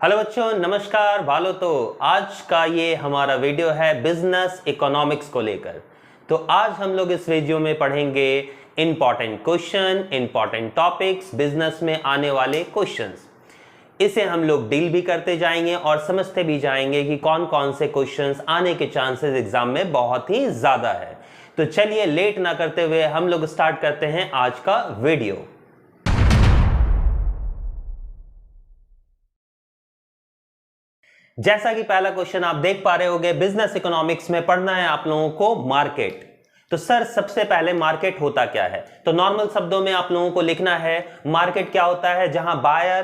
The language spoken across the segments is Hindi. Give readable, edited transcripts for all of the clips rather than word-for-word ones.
हेलो बच्चों, नमस्कार। भालो तो आज का ये हमारा वीडियो है बिजनेस इकोनॉमिक्स को लेकर। तो आज हम लोग इस वीडियो में पढ़ेंगे important question, important topics, business में आने वाले क्वेश्चंस। इसे हम लोग डील भी करते जाएंगे और समझते भी जाएंगे कि कौन कौन से क्वेश्चंस आने के चांसेस एग्जाम में बहुत ही ज्यादा है। तो चलिए लेट ना करते हुए हम लोग स्टार्ट करते हैं आज का वीडियो। जैसा कि पहला क्वेश्चन आप देख पा रहे होंगे, बिजनेस इकोनॉमिक्स में पढ़ना है आप लोगों को मार्केट। तो सर सबसे पहले मार्केट होता क्या है? तो नॉर्मल शब्दों में आप लोगों को लिखना है मार्केट क्या होता है, जहां बायर,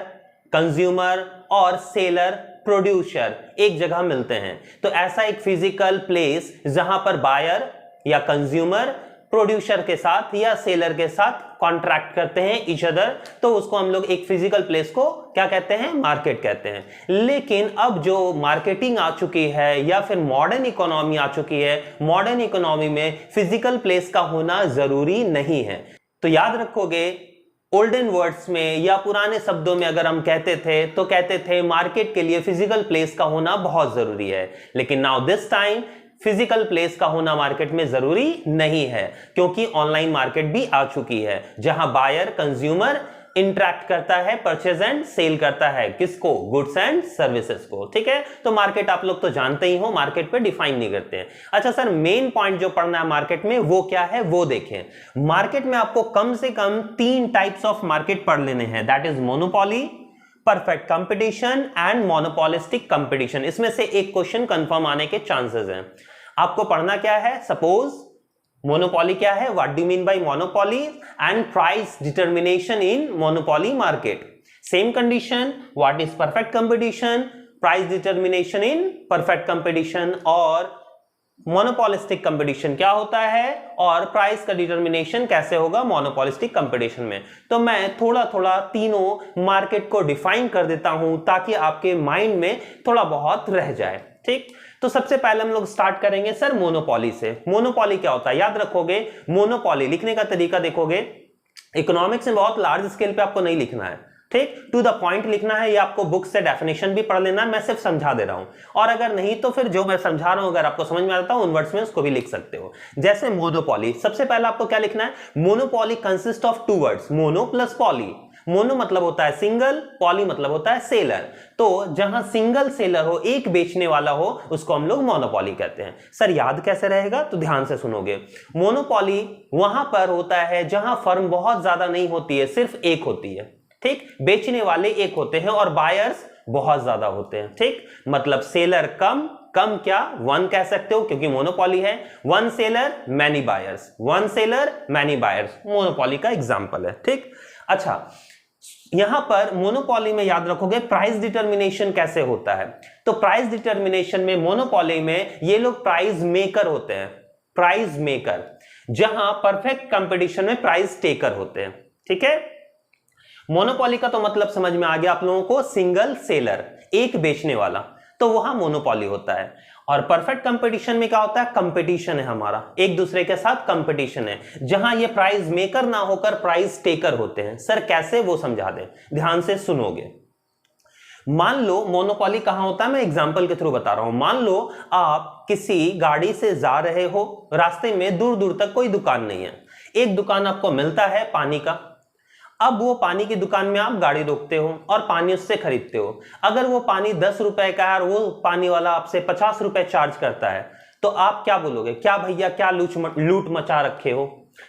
कंज्यूमर और सेलर, प्रोड्यूसर एक जगह मिलते हैं। तो ऐसा एक फिजिकल प्लेस जहां पर बायर या कंज्यूमर प्रोड्यूसर के साथ या सेलर के साथ कॉन्ट्रैक्ट करते हैं ईच अदर, तो उसको हम लोग एक फिजिकल प्लेस को क्या कहते हैं? मार्केट कहते हैं। लेकिन अब जो मार्केटिंग आ चुकी है या फिर मॉडर्न इकोनॉमी आ चुकी है, मॉडर्न इकोनॉमी में फिजिकल प्लेस का होना जरूरी नहीं है। तो याद रखोगे, ओल्डन वर्ड्स में या पुराने शब्दों में अगर हम कहते थे तो कहते थे मार्केट के लिए फिजिकल प्लेस का होना बहुत जरूरी है। लेकिन now this time physical place का होना मार्केट में जरूरी नहीं है, क्योंकि ऑनलाइन मार्केट भी आ चुकी है जहां बायर कंज्यूमर इंटरैक्ट करता है, परचेज एंड सेल करता है। किसको? गुड्स एंड सर्विसेज को। ठीक है, तो मार्केट आप लोग तो जानते ही हो, मार्केट पे डिफाइन नहीं करते हैं। अच्छा सर, मेन पॉइंट जो पढ़ना है मार्केट में वो क्या है वो देखें। मार्केट में आपको कम से कम 3 टाइप्स ऑफ मार्केट पढ़ लेने हैं, that is monopoly, perfect competition and monopolistic competition. इसमें से एक क्वेश्चन कंफर्म आने के चांसेस हैं। आपको पढ़ना क्या है? सपोज मोनोपोली क्या है, what do mean by monopoly, and price determination in monopoly market. Same condition, what is perfect competition, price determination in perfect competition, और मोनोपोलिस्टिक कंपटीशन क्या होता है और प्राइस का डिटर्मिनेशन कैसे होगा मोनोपोलिस्टिक कंपटीशन में। तो मैं थोड़ा थोड़ा तीनों मार्केट को डिफाइन कर देता हूं ताकि आपके माइंड में थोड़ा बहुत रह जाए। ठीक, तो सबसे पहले हम लोग स्टार्ट करेंगे सर मोनोपोली से। मोनोपोली क्या होता है याद रखोगे। मोनोपोली लिखने का तरीका देखोगे, इकोनॉमिक्स में बहुत लार्ज स्केल पे आपको नहीं लिखना है, ठीक, टू द पॉइंट लिखना है। ये आपको बुक से डेफिनेशन भी पढ़ लेना है, मैं सिर्फ समझा दे रहा हूं। और अगर नहीं तो फिर जो मैं समझा रहा हूं अगर आपको समझ में आता है उन वर्ड्स में उसको भी लिख सकते हो। जैसे मोनोपोली, सबसे पहले आपको क्या लिखना है? Monopoly consist of 2 words, mono plus poly. Mono मतलब होता है सिंगल, पॉली मतलब होता है सेलर। तो जहां सिंगल सेलर हो, एक बेचने वाला हो, उसको हम लोग मोनोपोली कहते हैं। सर याद कैसे रहेगा? तो ध्यान से सुनोगे। मोनोपोली वहां पर होता है जहां फर्म बहुत ज्यादा नहीं होती है, सिर्फ एक होती है। ठीक, बेचने वाले एक होते हैं और बायर्स बहुत ज्यादा होते हैं। ठीक, मतलब सेलर कम, कम क्या 1 कह सकते हो क्योंकि मोनोपोली है। 1 seller many buyers, 1 seller many buyers monopoly का एग्जांपल है। ठीक, अच्छा यहां पर मोनोपोली में याद रखोगे प्राइस डिटर्मिनेशन कैसे होता है। तो प्राइस डिटर्मिनेशन में मोनोपोली में ये लोग प्राइस मेकर होते हैं, प्राइस मेकर, जहां परफेक्ट कंपटीशन में प्राइस टेकर होते हैं। ठीक है, मोनोपोली का तो मतलब समझ में आ गया आप लोगों को, सिंगल सेलर, एक बेचने वाला, तो वहां मोनोपोली होता है। और परफेक्ट कंपटीशन में क्या होता है? कंपटीशन है, हमारा एक दूसरे के साथ कंपटीशन है, जहां ये प्राइस मेकर ना होकर प्राइस टेकर होते हैं। सर कैसे, वो समझा दें, ध्यान से सुनोगे। मान लो मोनोपोली कहां होता है, मैं एग्जांपल के थ्रू बता रहा हूं। मान लो आप किसी गाड़ी से जा रहे हो, रास्ते में दूर दूर तक कोई दुकान नहीं है, एक दुकान आपको मिलता है पानी का। अब वो पानी की दुकान में आप गाड़ी रोकते हो और पानी उससे खरीदते हो। अगर वो पानी 10 रुपए का है और वो पानी वाला आपसे 50 रुपए चार्ज करता है, तो आप क्या बोलोगे? क्या भैया क्या लूट मचा रखे हो?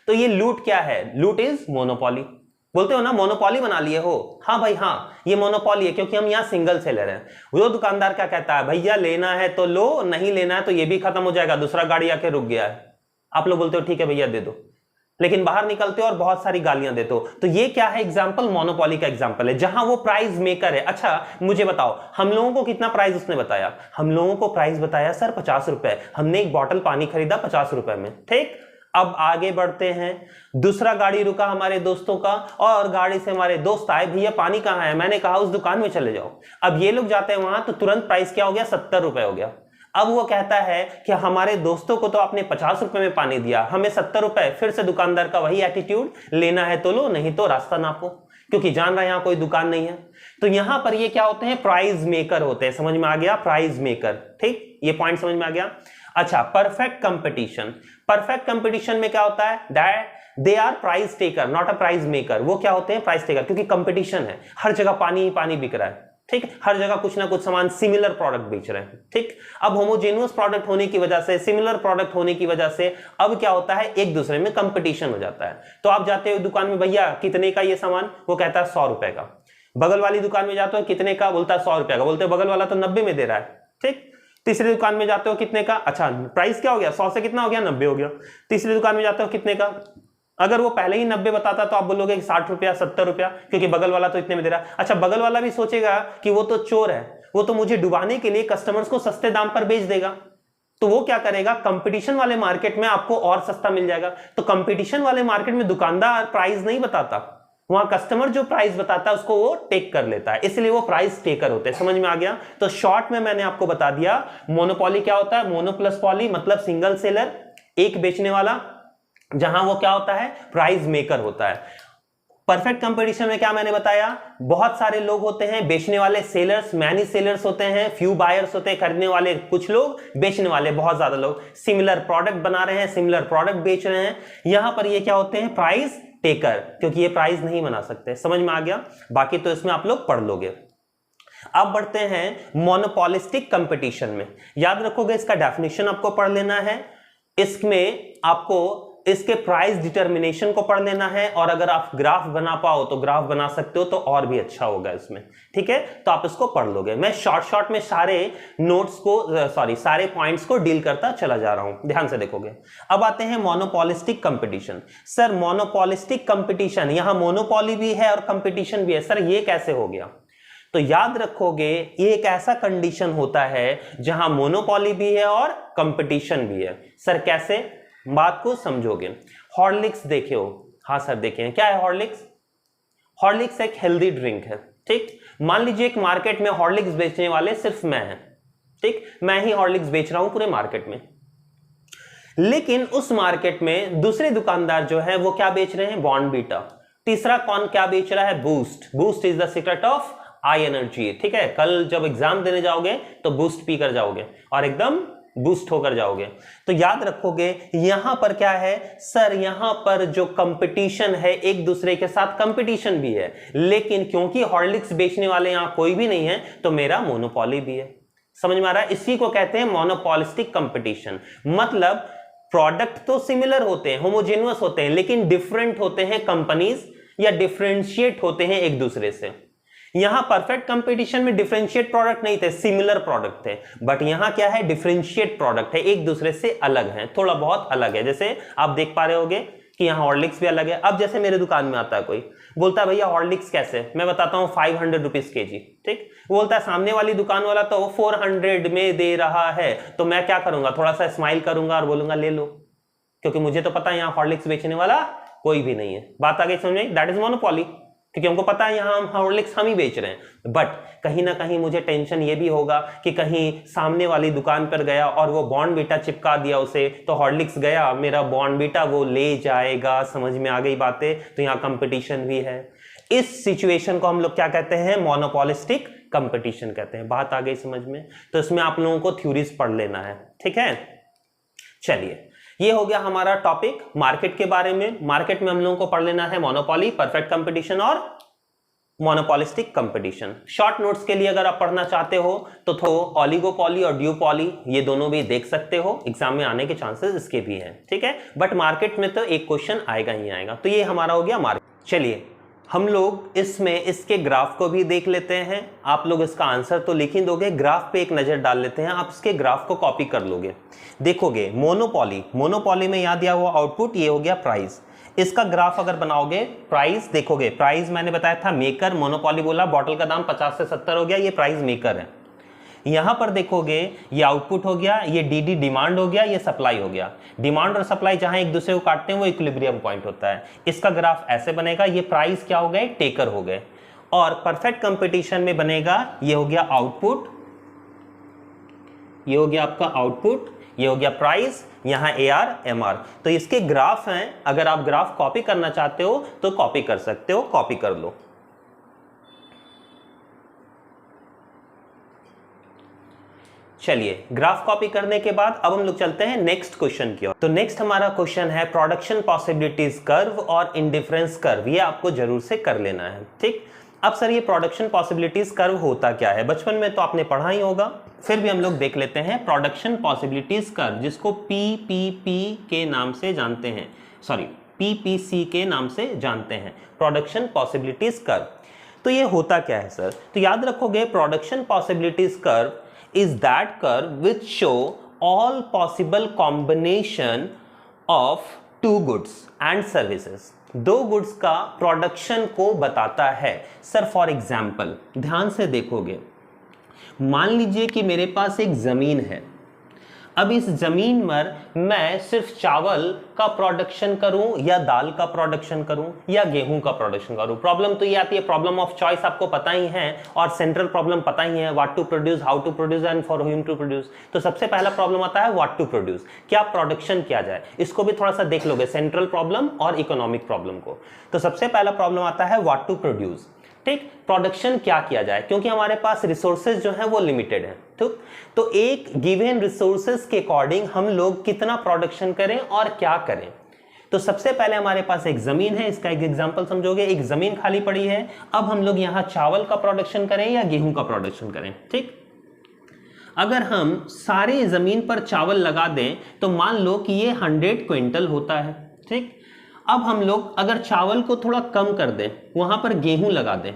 तो ये लूट क्या है? लूट इज मोनोपोली। बोलते हो ना मोनोपोली बना लिए हो। हाँ भाई हाँ, ये मोनोपोली है क्योंकि हम यहाँ सिंगल सेलर हैं। वो दुकानदार क्या कहता है? भैया लेना है तो लो, नहीं लेना है तो ये भी खत्म हो जाएगा, दूसरा गाड़ी आके रुक गया है। आप लोग बोलते हो ठीक है भैया दे दो, लेकिन बाहर निकलते हो और बहुत सारी गालियां देते हो। तो ये क्या है? एग्जांपल मोनोपोली का एग्जांपल है, जहां वो प्राइस मेकर है। अच्छा मुझे बताओ, हम लोगों को कितना प्राइस उसने बताया? हम लोगों को प्राइस बताया सर 50 रुपए। हमने एक बॉटल पानी खरीदा 50 रुपए में। ठीक, अब आगे बढ़ते हैं। दूसरा गाड़ी रुका हमारे दोस्तों का और गाड़ी से हमारे दोस्त आए, भैया पानी कहां है? मैंने कहा उस दुकान में चले जाओ। अब ये लोग जाते हैं वहां तो तुरंत प्राइस क्या हो गया? 70 रुपए हो गया। अब वो कहता है कि हमारे दोस्तों को तो आपने 50 रुपए में पानी दिया, हमें 70 रुपए। फिर से दुकानदार का वही एटीट्यूड, लेना है तो लो, नहीं तो रास्ता नापो। क्योंकि जान रहा है यहां कोई दुकान नहीं है। तो यहां पर ये क्या होते हैं, प्राइस मेकर होते हैं। समझ में आ गया, प्राइस मेकर। ठीक, ये पॉइंट समझ में आ गया। अच्छा, परफेक्ट कंपटीशन। परफेक्ट कंपटीशन में क्या होता है, that they are price taker not a price maker. वो क्या होते हैं, प्राइस टेकर, क्योंकि कंपटीशन है, हर जगह पानी ही पानी बिक रहा है। ठीक, हर जगह कुछ ना कुछ सामान सिमिलर प्रोडक्ट बेच रहे हैं। ठीक, अब होमोजेनियस प्रोडक्ट होने की वजह से, सिमिलर प्रोडक्ट होने की वजह से अब क्या होता है, एक दूसरे में कंपटीशन हो जाता है। तो आप जाते हो दुकान में, भैया कितने का ये सामान, वो कहता है 100 रुपए का। बगल वाली दुकान में जाते हो, कितने का, बोलता है 100 रुपए का। बोलते हो बगल वाला तो 90 में दे रहा है। ठीक, तीसरी दुकान में जाते हो, कितने का, अच्छा प्राइस क्या हो गया, 100 से कितना हो गया, 90 हो गया। तीसरी दुकान में जाते हो, कितने का, अगर वो पहले ही 90 बताता तो आप बोलोगे कि 60 रुपया 70 रुपया, क्योंकि बगल वाला तो इतने में दे रहा है। अच्छा, बगल वाला भी सोचेगा कि वो तो चोर है, वो तो मुझे डुबाने के लिए कस्टमर्स को सस्ते दाम पर बेच देगा। तो वो क्या करेगा, कंपटीशन वाले मार्केट में आपको और सस्ता मिल जाएगा। तो कंपटीशन वाले मार्केट में दुकानदार प्राइस नहीं बताता, वहां कस्टमर जो प्राइस बताता है उसको वो टेक कर लेता है, इसलिए वो प्राइस टेकर होते हैं। समझ में आ गया। तो शॉर्ट में मैंने आपको बता दिया, मोनोपोली क्या होता है, मोनो प्लस पॉली मतलब सिंगल सेलर, एक बेचने वाला, जहां वो क्या होता है, प्राइस मेकर होता है। परफेक्ट कंपटीशन में क्या मैंने बताया, बहुत सारे लोग होते हैं बेचने वाले, सेलर्स, मैनी सेलर्स होते हैं, फ्यू बायर्स होते हैं, खरीदने वाले कुछ लोग, बेचने वाले बहुत ज्यादा लोग, सिमिलर प्रोडक्ट बना रहे हैं, सिमिलर प्रोडक्ट बेच रहे हैं। यहां पर ये क्या होते हैं, प्राइस टेकर, क्योंकि ये प्राइस नहीं बना सकते। समझ में आ गया, बाकी तो इसमें आप लोग पढ़ लोगे। अब बढ़ते हैं मोनोपोलिस्टिक कंपटीशन में। याद रखोगे, इसका डेफिनेशन आपको पढ़ लेना है, इसमें आपको इसके प्राइस डिटर्मिनेशन को पढ़ लेना है, और अगर आप ग्राफ बना पाओ तो ग्राफ बना सकते हो तो और भी अच्छा होगा इसमें। ठीक है, तो आप इसको पढ़ लोगे। मैं शॉर्ट में सारे नोट्स को सारे पॉइंट्स को डील करता चला जा रहा हूं, ध्यान से देखोगे। अब आते हैं monopolistic competition. Sir monopolistic competition, यहां मोनोपोली भी है और कंपटीशन भी है, सर ये कैसे हो गया? तो याद रखोगे, ये एक ऐसा कंडीशन होता है जहां मोनोपोली भी है और कंपटीशन भी है। सर कैसे, बात को समझोगे। हॉर्लिक्स देखे हो? हाँ सर देखे हैं। क्या है हॉर्लिक्स? हॉर्लिक्स एक हेल्दी ड्रिंक है। ठीक, मान लीजिए एक मार्केट में हॉर्लिक्स बेचने वाले सिर्फ मैं है। ठीक, मैं ही हॉर्लिक्स बेच रहा हूं पूरे मार्केट में, लेकिन उस मार्केट में दूसरे दुकानदार जो है वो क्या बेच रहे हैं, बॉर्नवीटा। तीसरा कौन क्या बेच रहा है, boost. Boost is the secret of I energy. ठीक है, कल जब एग्जाम देने जाओगे तो बूस्ट पी कर जाओगे और एकदम बूस्ट होकर जाओगे। तो याद रखोगे यहां पर क्या है, सर यहां पर जो कंपटीशन है, एक दूसरे के साथ कंपटीशन भी है, लेकिन क्योंकि हॉर्लिक्स बेचने वाले यहां कोई भी नहीं है तो मेरा मोनोपोली भी है। समझ में आ रहा है? इसी को कहते हैं मोनोपोलिस्टिक कंपटीशन। मतलब प्रोडक्ट तो सिमिलर होते हैं, होमोजेनियस होते हैं, लेकिन डिफरेंट होते हैं कंपनीज, या डिफरेंशिएट होते हैं एक दूसरे से। यहां परफेक्ट कंपटीशन में डिफरेंशिएट प्रोडक्ट नहीं थे, सिमिलर प्रोडक्ट थे, बट यहां क्या है, डिफरेंशिएट प्रोडक्ट है, एक दूसरे से अलग है, थोड़ा बहुत अलग है। जैसे आप देख पा रहे होगे कि यहां हॉर्लिक्स भी अलग है। अब जैसे मेरे दुकान में आता है कोई, बोलता है भैया हॉर्लिक्स कैसे, मैं बताता हूं 500 रुपीज केजी। ठीक, वो बोलता है सामने वाली दुकान वाला तो 400 में दे रहा है, तो मैं क्या करूंगा, थोड़ा सा स्माइल करूंगा और बोलूंगा ले लो, क्योंकि मुझे तो पता है यहां हॉर्लिक्स बेचने वाला कोई भी नहीं है। बात आगे समझ में? दैट इज मोनोपोली, क्योंकि हमको पता है यहां हम हॉर्लिक्स हम ही बेच रहे हैं। बट कहीं ना कहीं मुझे टेंशन ये भी होगा कि कहीं सामने वाली दुकान पर गया और वो बॉर्नवीटा चिपका दिया उसे, तो हॉर्लिक्स गया, मेरा बॉर्नवीटा वो ले जाएगा। समझ में आ गई बातें? तो यहां कंपटीशन भी है। इस सिचुएशन को हम लोग क्या कहते हैं, मोनोपोलिस्टिक कंपटीशन कहते हैं। बात आ गई समझ में? तो इसमें आप लोगों को थ्योरीज पढ़ लेना है। ठीक है, चलिए ये हो गया हमारा टॉपिक मार्केट के बारे में। मार्केट में हम लोगों को पढ़ लेना है मोनोपोली, परफेक्ट कंपटीशन और मोनोपोलिस्टिक कंपटीशन। शॉर्ट नोट्स के लिए अगर आप पढ़ना चाहते हो तो ओलिगोपोली और ड्यूपोली ये दोनों भी देख सकते हो, एग्जाम में आने के चांसेस इसके भी हैं। ठीक है, बट मार्केट में तो एक क्वेश्चन आएगा ही आएगा। तो ये हमारा हो गया मार्केट। चलिए हम लोग इसमें इसके ग्राफ को भी देख लेते हैं। आप लोग इसका आंसर तो लिख ही दोगे, ग्राफ पे एक नजर डाल लेते हैं। आप इसके ग्राफ को कॉपी कर लोगे, देखोगे मोनोपोली, मोनोपोली में यहाँ दिया हुआ आउटपुट ये हो गया प्राइस। इसका ग्राफ अगर बनाओगे, प्राइस देखोगे, प्राइस मैंने बताया था मेकर, मोनोपोली बोला बॉटल का दाम 50 से 70 हो गया, ये प्राइस मेकर है। यहां पर देखोगे ये आउटपुट हो गया, ये डी डिमांड हो गया, ये सप्लाई हो गया। डिमांड और सप्लाई जहां एक दूसरे को काटते हैं वो इक्विलिब्रियम पॉइंट होता है। इसका ग्राफ ऐसे बनेगा, ये प्राइस क्या हो गए, टेकर हो गए। और परफेक्ट कंपटीशन में बनेगा, ये हो गया आउटपुट, ये हो गया आपका आउटपुट, ये हो गया प्राइस, यहां AR MR। तो इसके ग्राफ हैं, अगर आप ग्राफ कॉपी करना चाहते हो तो कॉपी कर सकते हो, कॉपी कर लो। चलिए ग्राफ कॉपी करने के बाद अब हम लोग चलते हैं नेक्स्ट क्वेश्चन की ओर। तो नेक्स्ट हमारा क्वेश्चन है प्रोडक्शन पॉसिबिलिटीज कर्व और इंडिफरेंस कर्व। ये आपको जरूर से कर लेना है, ठीक। अब सर ये प्रोडक्शन पॉसिबिलिटीज कर्व होता क्या है? बचपन में तो आपने पढ़ा ही होगा, फिर भी हम लोग देख लेते हैं। प्रोडक्शन पॉसिबिलिटीज कर्व, जिसको पीपीपी के नाम से जानते हैं, सॉरी पीपीसी के नाम से जानते हैं, प्रोडक्शन पॉसिबिलिटीज कर्व। तो ये होता क्या है सर? तो याद रखोगे, production possibilities curve is that curve which show all possible combination of two goods and services. दो गुड्स का प्रोडक्शन को बताता है सर। फॉर एग्जाम्पल ध्यान से देखोगे, मान लीजिए कि मेरे पास एक जमीन है। अब इस जमीन पर मैं सिर्फ चावल का प्रोडक्शन करूं या दाल का प्रोडक्शन करूं या गेहूं का प्रोडक्शन करूं। प्रॉब्लम तो ये आती है, प्रॉब्लम ऑफ चॉइस आपको पता ही है और सेंट्रल प्रॉब्लम पता ही है, what to produce, how to produce and for whom to produce. तो सबसे पहला प्रॉब्लम आता है व्हाट टू प्रोड्यूस, क्या प्रोडक्शन किया जाए। इसको भी थोड़ा सा देख लोगे, सेंट्रल प्रॉब्लम और इकोनॉमिक प्रॉब्लम को। तो सबसे पहला प्रॉब्लम आता है व्हाट टू प्रोड्यूस, ठीक। प्रोडक्शन क्या किया जाए, क्योंकि हमारे पास रिसोर्सेज जो है वो लिमिटेड है, ठीक। तो एक गिवन रिसोर्सेज के अकॉर्डिंग हम लोग कितना प्रोडक्शन करें और क्या करें। तो सबसे पहले हमारे पास एक जमीन है, इसका एक एग्जांपल समझोगे। एक जमीन खाली पड़ी है, अब हम लोग यहां चावल का प्रोडक्शन करें या गेहूं का प्रोडक्शन करें, ठीक। अगर हम सारे जमीन पर चावल लगा दें तो मान लो कि ये 100 क्विंटल होता है, ठीक। अब हम लोग अगर चावल को थोड़ा कम कर दें, वहां पर गेहूं लगा दें,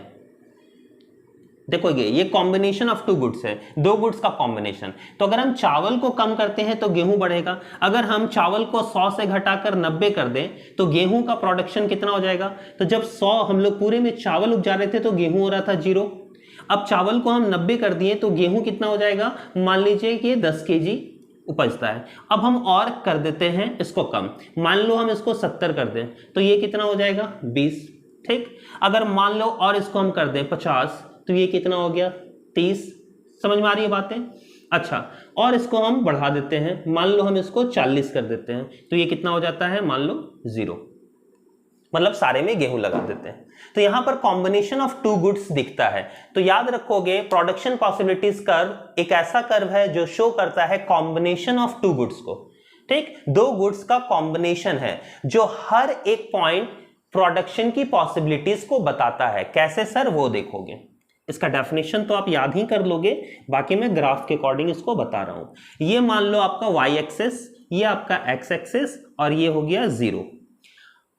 देखोगे ये कॉम्बिनेशन ऑफ टू गुड्स है, दो गुड्स का कॉम्बिनेशन। तो अगर हम चावल को कम करते हैं तो गेहूं बढ़ेगा। अगर हम चावल को 100 से घटाकर 90 कर दें तो गेहूं का प्रोडक्शन कितना हो जाएगा? तो जब 100 हम लोग पूरे में चावल उपजा रहे थे तो गेहूं हो रहा था 0। अब चावल को हम 90 कर दिए तो गेहूं कितना हो जाएगा? मान लीजिए कि ये 10 kg उपजता है। अब हम और कर देते हैं इसको कम, मान लो हम इसको 70 कर दें तो ये कितना हो जाएगा? 20, ठीक। अगर मान लो और इसको हम कर दें 50 तो ये कितना हो गया? 30। समझ में आ रही है बातें? अच्छा, और इसको हम बढ़ा देते हैं, मान लो हम इसको 40 कर देते हैं तो ये कितना हो जाता है? मान लो 0, मतलब सारे में गेहूं लगा देते हैं। तो यहां पर कॉम्बिनेशन ऑफ टू गुड्स दिखता है। तो याद रखोगे, प्रोडक्शन पॉसिबिलिटीज कर्व एक ऐसा कर्व है जो शो करता है कॉम्बिनेशन ऑफ टू गुड्स को, ठीक। दो गुड्स का कॉम्बिनेशन है जो हर एक पॉइंट प्रोडक्शन की पॉसिबिलिटीज को बताता है। कैसे सर? वो देखोगे। इसका डेफिनेशन तो आप याद ही कर लोगे, बाकी मैं ग्राफ के अकॉर्डिंग इसको बता रहा हूं। ये मान लो आपका वाई एक्सेस, ये आपका एक्स एक्सेस और ये हो गया 0।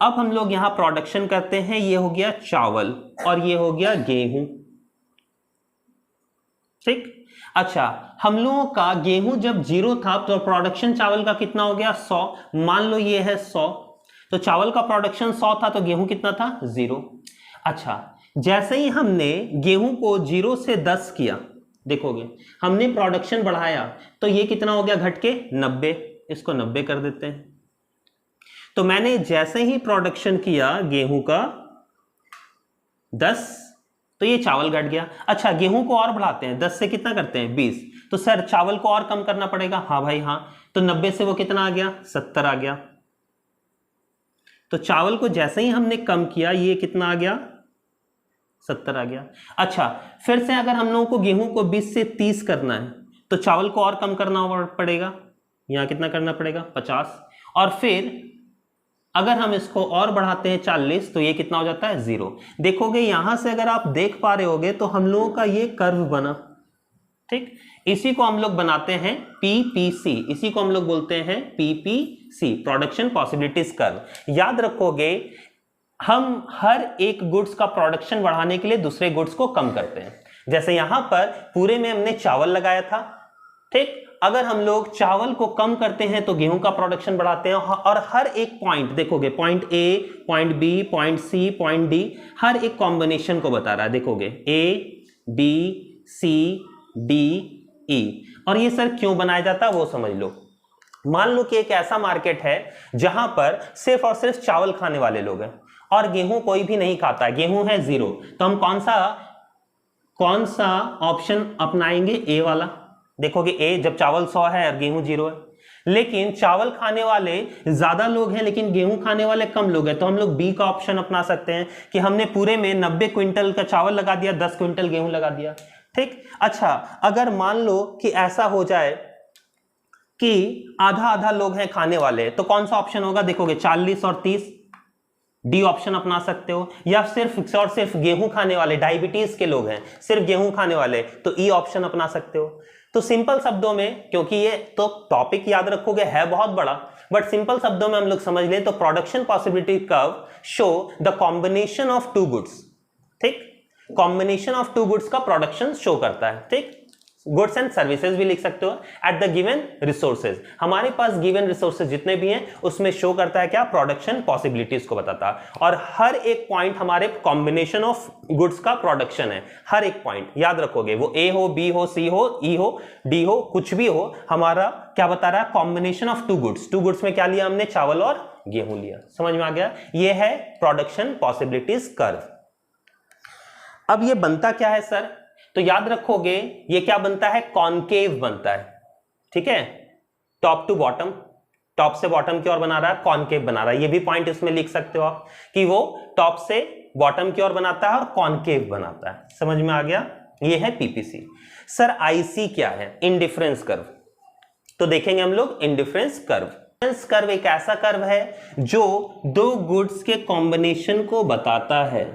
अब हम लोग यहां प्रोडक्शन करते हैं, ये हो गया चावल और ये हो गया गेहूं, ठीक। अच्छा, हम लोगों का गेहूं जब 0 था तो प्रोडक्शन चावल का कितना हो गया? 100। मान लो ये है 100, तो चावल का प्रोडक्शन 100 था तो गेहूं कितना था? 0। अच्छा, जैसे ही हमने गेहूं को 0 से 10 किया, देखोगे हमने प्रोडक्शन बढ़ाया तो ये कितना हो गया? घट के 90। इसको 90 कर देते हैं। तो मैंने जैसे ही प्रोडक्शन किया गेहूं का 10, तो ये चावल घट गया। अच्छा, गेहूं को और बढ़ाते हैं, 10 से कितना करते हैं? 20। तो सर चावल को और कम करना पड़ेगा। हाँ भाई हाँ, तो 90 से वो कितना आ गया? 70 आ गया। तो चावल को जैसे ही हमने कम किया, ये कितना आ गया? 70 आ गया। अच्छा, फिर से अगर हम लोगों को गेहूं को 20 से 30 करना है तो चावल को और कम करना पड़ेगा। यहां कितना करना पड़ेगा? 50। और फिर अगर हम इसको और बढ़ाते हैं 40 तो ये कितना हो जाता है? 0। देखोगे यहां से अगर आप देख पा रहे होगे तो हम लोगों का ये कर्व बना, ठीक। इसी को हम लोग बनाते हैं पीपीसी, इसी को हम लोग बोलते हैं पीपीसी, प्रोडक्शन पॉसिबिलिटीज कर्व। याद रखोगे, हम हर एक गुड्स का प्रोडक्शन बढ़ाने के लिए दूसरे गुड्स को कम करते हैं। जैसे यहां पर पूरे में हमने चावल लगाया था, ठीक। अगर हम लोग चावल को कम करते हैं तो गेहूं का प्रोडक्शन बढ़ाते हैं। और हर एक पॉइंट देखोगे, point A, point B, point C, point D, हर एक कॉम्बिनेशन को बता रहा है। देखोगे ए, बी, सी, डी, ई। और ये सर क्यों बनाया जाता है वो समझ लो। मान लो कि एक ऐसा मार्केट है जहां पर सिर्फ और सिर्फ चावल खाने वाले लोग हैं और गेहूं कोई भी नहीं खाता है, गेहूं है 0। तो हम कौन सा ऑप्शन अपनाएंगे? ए वाला। देखोगे ए, जब चावल 100 है और गेहूं 0 है। लेकिन चावल खाने वाले ज्यादा लोग हैं लेकिन गेहूं खाने वाले कम लोग हैं, तो हम लोग बी का ऑप्शन अपना सकते हैं कि हमने पूरे में 90 क्विंटल का चावल लगा दिया, 10 क्विंटल गेहूं लगा दिया। ठीक। अच्छा, अगर मान लो कि ऐसा हो जाए कि आधा आधा लोग हैं खाने वाले, तो कौन सा ऑप्शन होगा? देखोगे 40 और 30, डी ऑप्शन अपना सकते हो। या सिर्फ और सिर्फ गेहूं खाने वाले, डायबिटीज के लोग हैं, सिर्फ गेहूं खाने वाले, तो ई ऑप्शन अपना सकते हो। तो सिंपल शब्दों में, क्योंकि ये तो टॉपिक याद रखोगे है बहुत बड़ा, बट सिंपल शब्दों में हम लोग समझ लें तो production possibility curve show the combination of two goods. ठीक, कॉम्बिनेशन ऑफ टू गुड्स का प्रोडक्शन शो करता है। ठीक, गुड्स एंड सर्विसेज भी लिख सकते हो एट द गिवन रिसोर्सेज। हमारे पास गिवन रिसोर्सेज जितने भी हैं उसमें शो करता है क्या? प्रोडक्शन पॉसिबिलिटीज को बताता है। और हर एक पॉइंट हमारे कॉम्बिनेशन ऑफ गुड्स का प्रोडक्शन है। हर एक पॉइंट याद रखोगे, वो ए हो, बी हो, सी हो, ई हो, डी हो, कुछ भी हो, हमारा क्या बता रहा है? Combination of two goods. Two goods में क्या लिया हमने? चावल और गेहूं लिया। समझ में आ गया? ये है प्रोडक्शन पॉसिबिलिटीज कर्व। अब ये बनता क्या है सर? तो याद रखोगे ये क्या बनता है? कॉनकेव बनता है। ठीक है, टॉप टू बॉटम, टॉप से बॉटम की ओर बना रहा है, कॉनकेव बना रहा है। ये भी पॉइंट इसमें लिख सकते हो आप कि वो टॉप से बॉटम की ओर बनाता है और कॉनकेव बनाता है। समझ में आ गया? ये है पीपीसी। सर आईसी क्या है? Indifference curve. तो देखेंगे हम लोग इंडिफरेंस कर्व। इंडिफरेंस कर्व एक ऐसा कर्व है जो दो गुड्स के कॉम्बिनेशन को बताता है,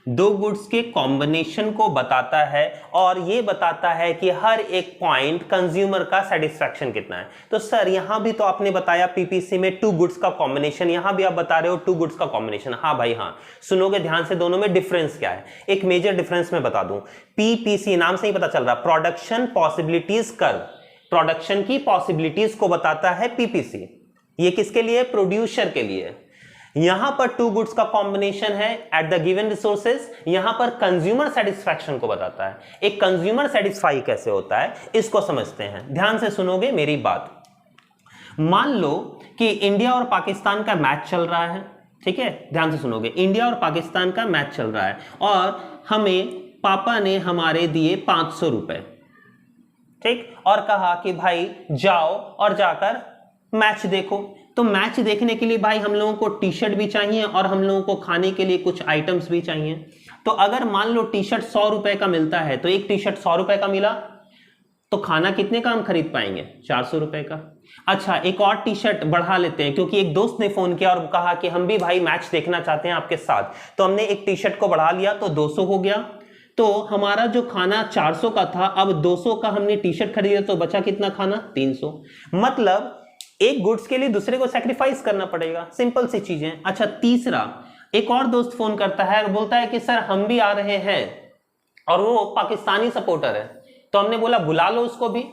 दो गुड्स के कॉम्बिनेशन को बताता है, और ये बताता है कि हर एक पॉइंट कंज्यूमर का सेटिस्फैक्शन कितना है। तो सर यहां भी तो आपने बताया पीपीसी में टू गुड्स का कॉम्बिनेशन, यहां भी आप बता रहे हो टू गुड्स का कॉम्बिनेशन। हाँ भाई हाँ, सुनोगे ध्यान से, दोनों में डिफरेंस क्या है? एक मेजर डिफरेंस मैं बता दूं, पीपीसी नाम से ही पता चल रहा, प्रोडक्शन पॉसिबिलिटीज कर्व, प्रोडक्शन की पॉसिबिलिटीज को बताता है पीपीसी। ये किसके लिए? प्रोड्यूसर के लिए। यहां पर टू गुड्स का कॉम्बिनेशन है एट द गिवन रिसोर्सेज, यहां पर कंज्यूमर सेटिस्फैक्शन को बताता है। एक कंज्यूमर सेटिस्फाई कैसे होता है इसको समझते हैं, ध्यान से सुनोगे मेरी बात। मान लो कि इंडिया और पाकिस्तान का मैच चल रहा है। ठीक है, ध्यान से सुनोगे, इंडिया और पाकिस्तान का मैच चल रहा है और हमें पापा ने हमारे दिए 500 रुपए। ठीक, और कहा कि भाई जाओ और जाकर मैच देखो। तो मैच देखने के लिए भाई हम लोगों को टी शर्ट भी चाहिए और हम लोगों को खाने के लिए कुछ आइटम्स भी चाहिए। तो अगर मान लो टी शर्ट 100 रुपए का मिलता है, तो एक टी शर्ट 100 रुपए का मिला, तो खाना कितने का हम खरीद पाएंगे? 400 रुपए का। अच्छा, एक और टी शर्ट बढ़ा लेते हैं, क्योंकि एक दोस्त ने फोन किया और कहा कि हम भी भाई मैच देखना चाहते हैं आपके साथ, तो हमने एक टी शर्ट को बढ़ा लिया, तो 200 हो गया। तो हमारा जो खाना 400 का था, अब 200 का हमने टी शर्ट खरीदा, तो बचा कितना खाना? 300। मतलब एक गुड्स के लिए दूसरे को सैक्रिफाइस करना पड़ेगा, सिंपल सी चीजें। अच्छा, तीसरा, एक और दोस्त फोन करता है और बोलता है कि सर हम भी आ रहे हैं, और वो पाकिस्तानी सपोर्टर है। तो हमने बोला बुला लो उसको भी।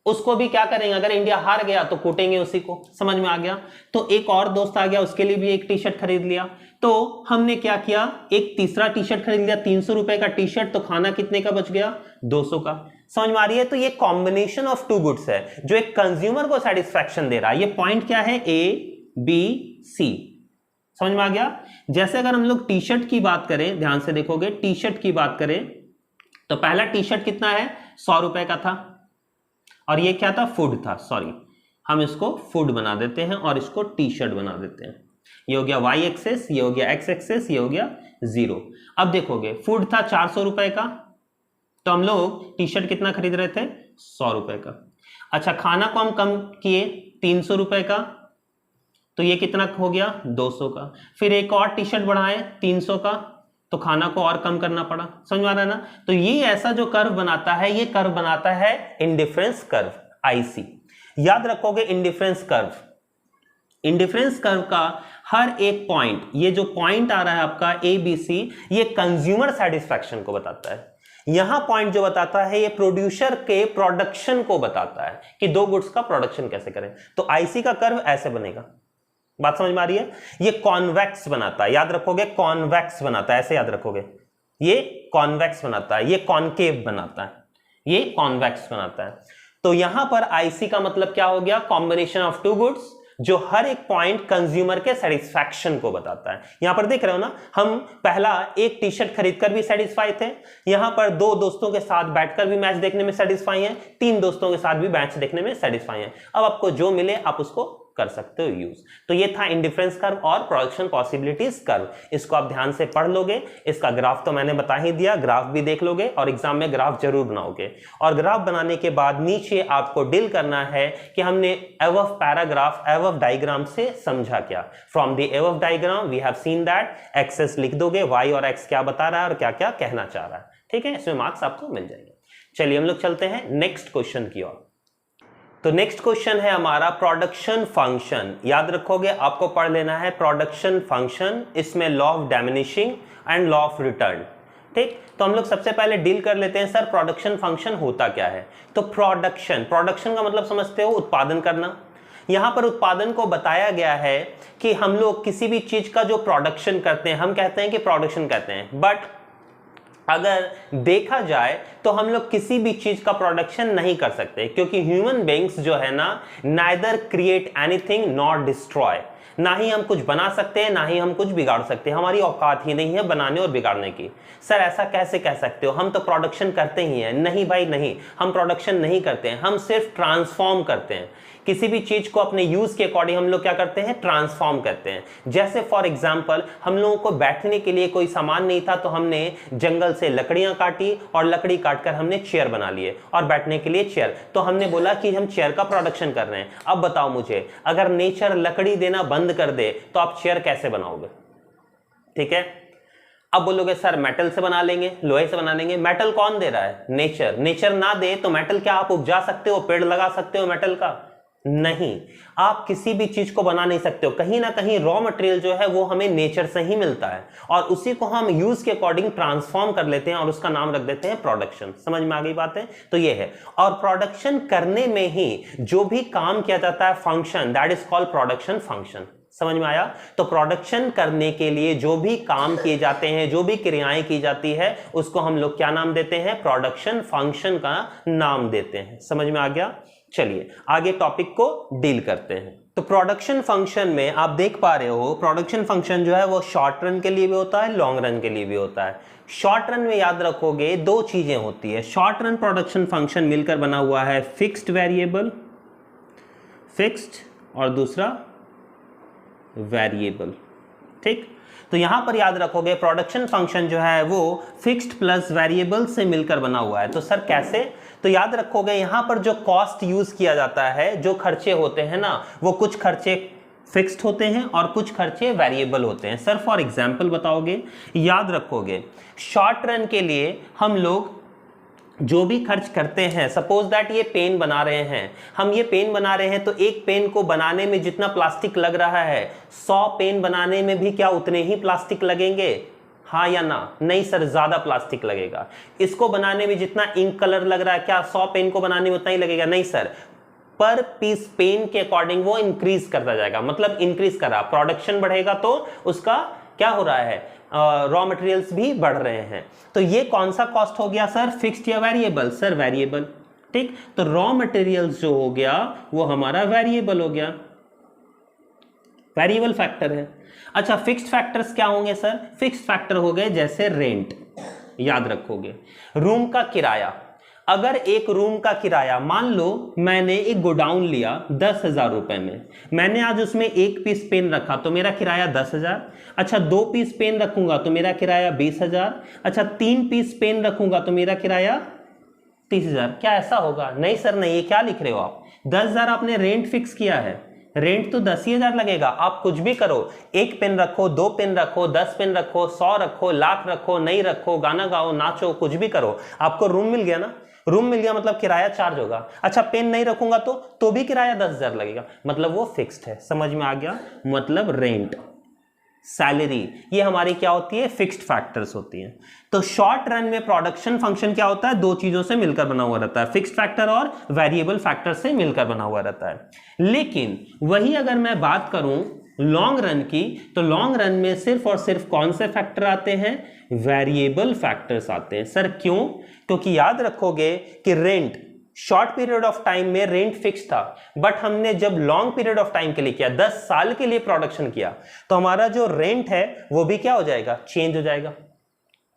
उसको भी क्या करेंगे? अगर इंडिया हार गया तो कूटेंगे उसी को। समझ में आ गया? तो एक और दोस्त आ गया, उसके लिए भी एक टी शर्ट खरीद लिया। तो हमने क्या किया? एक तीसरा टी शर्ट खरीद लिया, 300 रुपए का टी शर्ट, तो खाना कितने का बच गया? 200 का। समझ में आ रही है? तो ये कॉम्बिनेशन ऑफ टू गुड्स है जो एक कंज्यूमर को सेटिस्फैक्शन दे रहा है। ये पॉइंट क्या है? A B C. समझ में आ गया? जैसे अगर हम लोग टी शर्ट की बात करें, ध्यान से देखोगे, टी शर्ट की बात करें तो पहला टी शर्ट कितना है? 100 रुपए का था, और ये क्या था? फूड था। सॉरी, हम इसको फूड बना देते हैं और इसको टी शर्ट बना देते हैं। ये हो गया वाई एक्सेस, ये हो गया एक्स एक्सेस, ये हो गया 0। अब देखोगे फूड था 400 रुपए का, तो हम लोग टी शर्ट कितना खरीद रहे थे? 100 रुपए का। अच्छा, खाना को हम कम किए 300 रुपए का, तो ये कितना हो गया? 200 का। फिर एक और टी शर्ट बढ़ाए 300 का, तो खाना को और कम करना पड़ा। समझ में आ रहा है ना? तो ये ऐसा जो कर्व बनाता है, ये कर्व बनाता है इंडिफरेंस कर्व, आईसी। याद रखोगे इंडिफरेंस कर्व, इंडिफरेंस कर्व का हर एक पॉइंट, ये जो पॉइंट आ रहा है आपका ए बी सी, ये कंज्यूमर सेटिस्फैक्शन को बताता है। यहां पॉइंट जो बताता है ये प्रोड्यूसर के प्रोडक्शन को बताता है कि दो गुड्स का प्रोडक्शन कैसे करें। तो आईसी का कर्व ऐसे बनेगा। बात समझ में आ रही है? ये कॉन्वेक्स बनाता है, याद रखोगे कॉन्वेक्स बनाता है, ऐसे याद रखोगे। ये कॉन्वेक्स बनाता है, ये कॉनकेव बनाता है, ये कॉन्वेक्स बनाता है। तो यहां पर आईसी का मतलब क्या हो गया? कॉम्बिनेशन ऑफ टू गुड्स, जो हर एक पॉइंट कंज्यूमर के सेटिस्फैक्शन को बताता है। यहां पर देख रहे हो ना, हम पहला एक टी शर्ट खरीदकर भी सेटिस्फाई थे, यहां पर 2 दोस्तों के साथ बैठकर भी मैच देखने में सेटिस्फाई है, 3 दोस्तों के साथ भी मैच देखने में सेटिस्फाई है। अब आपको जो मिले आप उसको कर सकते हो यूज। तो ये था इंडिफरेंस कर्व और प्रोडक्शन पॉसिबिलिटीज कर्व, इसको आप ध्यान से पढ़ लोगे। इसका ग्राफ तो मैंने बता ही दिया, ग्राफ भी देख लोगे और एग्जाम में ग्राफ जरूर बनाओगे। और ग्राफ बनाने के बाद नीचे आपको डील करना है कि हमने अबव पैराग्राफ अबव डायग्राम से समझा क्या। From the above diagram we have seen that axis लिख दोगे, वाई और एक्स क्या बता रहा है और क्या क्या कहना चाह रहा है, ठीक है, इसमें मार्क्स आपको मिल जाएंगे। चलिए हम लोग चलते हैं नेक्स्ट क्वेश्चन की ओर। तो नेक्स्ट क्वेश्चन है हमारा प्रोडक्शन फंक्शन। याद रखोगे, आपको पढ़ लेना है प्रोडक्शन फंक्शन, इसमें law of diminishing and law of return. ठीक, तो हम लोग सबसे पहले डील कर लेते हैं सर प्रोडक्शन फंक्शन होता क्या है। तो प्रोडक्शन का मतलब समझते हो, उत्पादन करना। यहां पर उत्पादन को बताया गया है कि हम लोग किसी भी चीज का जो प्रोडक्शन करते हैं हम कहते हैं कि प्रोडक्शन कहते हैं, बट अगर देखा जाए तो हम लोग किसी भी चीज का प्रोडक्शन नहीं कर सकते, क्योंकि ह्यूमन बीइंग्स जो है ना, neither create anything not destroy. ना ही हम कुछ बना सकते हैं, ना ही हम कुछ बिगाड़ सकते हैं, हमारी औकात ही नहीं है बनाने और बिगाड़ने की। सर ऐसा कैसे कह सकते हो, हम तो प्रोडक्शन करते ही हैं। नहीं भाई नहीं, हम प्रोडक्शन नहीं करते हैं, हम सिर्फ ट्रांसफॉर्म करते हैं। किसी भी चीज को अपने यूज के अकॉर्डिंग हम लोग क्या करते हैं, ट्रांसफॉर्म करते हैं। जैसे फॉर एग्जांपल हम लोगों को बैठने के लिए कोई सामान नहीं था, तो हमने जंगल से लकड़ियां काटी और लकड़ी काटकर हमने चेयर बना लिए और बैठने के लिए चेयर। तो हमने बोला कि हम चेयर का प्रोडक्शन कर रहे हैं। अब बताओ मुझे, अगर नेचर लकड़ी देना बंद कर दे तो आप चेयर कैसे बनाओगे? ठीक है, अब बोलोगे सर मेटल से बना लेंगे, लोहे से बना लेंगे। मेटल कौन दे रहा है? नेचर। नेचर ना दे तो मेटल क्या आप उपजा सकते हो, पेड़ लगा सकते हो मेटल का? नहीं, आप किसी भी चीज को बना नहीं सकते हो। कहीं ना कहीं रॉ मटेरियल जो है वो हमें नेचर से ही मिलता है और उसी को हम यूज के अकॉर्डिंग ट्रांसफॉर्म कर लेते हैं और उसका नाम रख देते हैं प्रोडक्शन। समझ में आ गई बातें? तो ये है, और प्रोडक्शन करने में ही जो भी काम किया जाता है function, that is called production function. समझ में आया? तो प्रोडक्शन करने के लिए जो भी काम किए जाते हैं, जो भी क्रियाएं की जाती है, उसको हम लोग क्या नाम देते हैं? प्रोडक्शन फंक्शन का नाम देते हैं। समझ में आ गया? चलिए आगे टॉपिक को डील करते हैं। तो प्रोडक्शन फंक्शन में आप देख पा रहे हो, प्रोडक्शन फंक्शन जो है वो शॉर्ट रन के लिए भी होता है, लॉन्ग रन के लिए भी होता है। शॉर्ट रन में याद रखोगे दो चीजें होती है। शॉर्ट रन प्रोडक्शन फंक्शन मिलकर बना हुआ है फिक्स्ड वेरिएबल, फिक्स्ड, और दूसरा वेरिएबल। ठीक, तो यहां पर याद रखोगे प्रोडक्शन फंक्शन जो है वो फिक्स्ड प्लस वेरिएबल से मिलकर बना हुआ है। तो सर कैसे? तो याद रखोगे यहां पर जो कॉस्ट यूज किया जाता है, जो खर्चे होते हैं ना, वो कुछ खर्चे फिक्स्ड होते हैं और कुछ खर्चे वेरिएबल होते हैं। सर फॉर एग्जांपल बताओगे? याद रखोगे शॉर्ट रन के लिए हम लोग जो भी खर्च करते हैं, सपोज दैट ये पेन बना रहे हैं, हम ये पेन बना रहे हैं, तो एक पेन को बनाने में जितना प्लास्टिक लग रहा है, 100 पेन बनाने में भी क्या उतने ही प्लास्टिक लगेंगे? हाँ या ना? नहीं सर, ज्यादा प्लास्टिक लगेगा। इसको बनाने में जितना इंक कलर लग रहा है, क्या 100 पेन को बनाने में उतना ही लगेगा? नहीं सर, पर पीस पेन के अकॉर्डिंग वो इंक्रीज करता जाएगा। मतलब इंक्रीज कर रहा, प्रोडक्शन बढ़ेगा तो उसका क्या हो रहा है, रॉ मटेरियल्स भी बढ़ रहे हैं। तो ये कौन सा कॉस्ट हो गया सर, फिक्स्ड या वेरिएबल? Sir variable. ठीक, तो रॉ मटेरियल्स जो हो गया वो हमारा वेरिएबल हो गया, वेरिएबल फैक्टर है। अच्छा, फिक्स्ड फैक्टर्स क्या होंगे सर? फिक्स्ड फैक्टर हो गए जैसे रेंट, याद रखोगे रूम का किराया। अगर एक रूम का किराया, मान लो मैंने एक गोडाउन लिया 10,000 रुपए में, मैंने आज उसमें एक पीस पेन रखा तो मेरा किराया 10,000। अच्छा, 2 पीस पेन रखूंगा तो मेरा किराया 20,000। अच्छा, 3 पीस पेन रखूंगा तो मेरा किराया 30,000। क्या ऐसा होगा? नहीं सर नहीं, ये क्या लिख रहे हो आप? 10,000 आपने रेंट फिक्स किया है, रेंट तो 10,000 लगेगा। आप कुछ भी करो, एक पेन रखो, 2 पेन रखो, 10 पेन रखो, 100 रखो, लाख रखो, नहीं रखो, गाना गाओ, नाचो, कुछ भी करो, आपको रूम मिल गया ना। रूम मिल गया मतलब किराया चार्ज होगा। अच्छा, पेन नहीं रखूंगा तो भी किराया 10,000 लगेगा, मतलब वो फिक्स्ड है। समझ में आ गया? मतलब रेंट, सैलरी, ये हमारी क्या होती है? फिक्स्ड फैक्टर्स होती हैं। तो शॉर्ट रन में प्रोडक्शन फंक्शन क्या होता है? दो चीजों से मिलकर बना हुआ रहता है, फिक्स्ड फैक्टर और वेरिएबल फैक्टर से मिलकर बना हुआ रहता है। लेकिन वही अगर मैं बात करूं लॉन्ग रन की, तो लॉन्ग रन में सिर्फ और सिर्फ कौन से फैक्टर आते हैं? वेरिएबल फैक्टर्स आते हैं। सर क्यों? क्योंकि याद रखोगे कि rent short period of time में रेंट फिक्स था, बट हमने जब लॉन्ग पीरियड ऑफ टाइम के लिए किया, 10 साल के लिए प्रोडक्शन किया, तो हमारा जो रेंट है वो भी क्या हो जाएगा? चेंज हो जाएगा।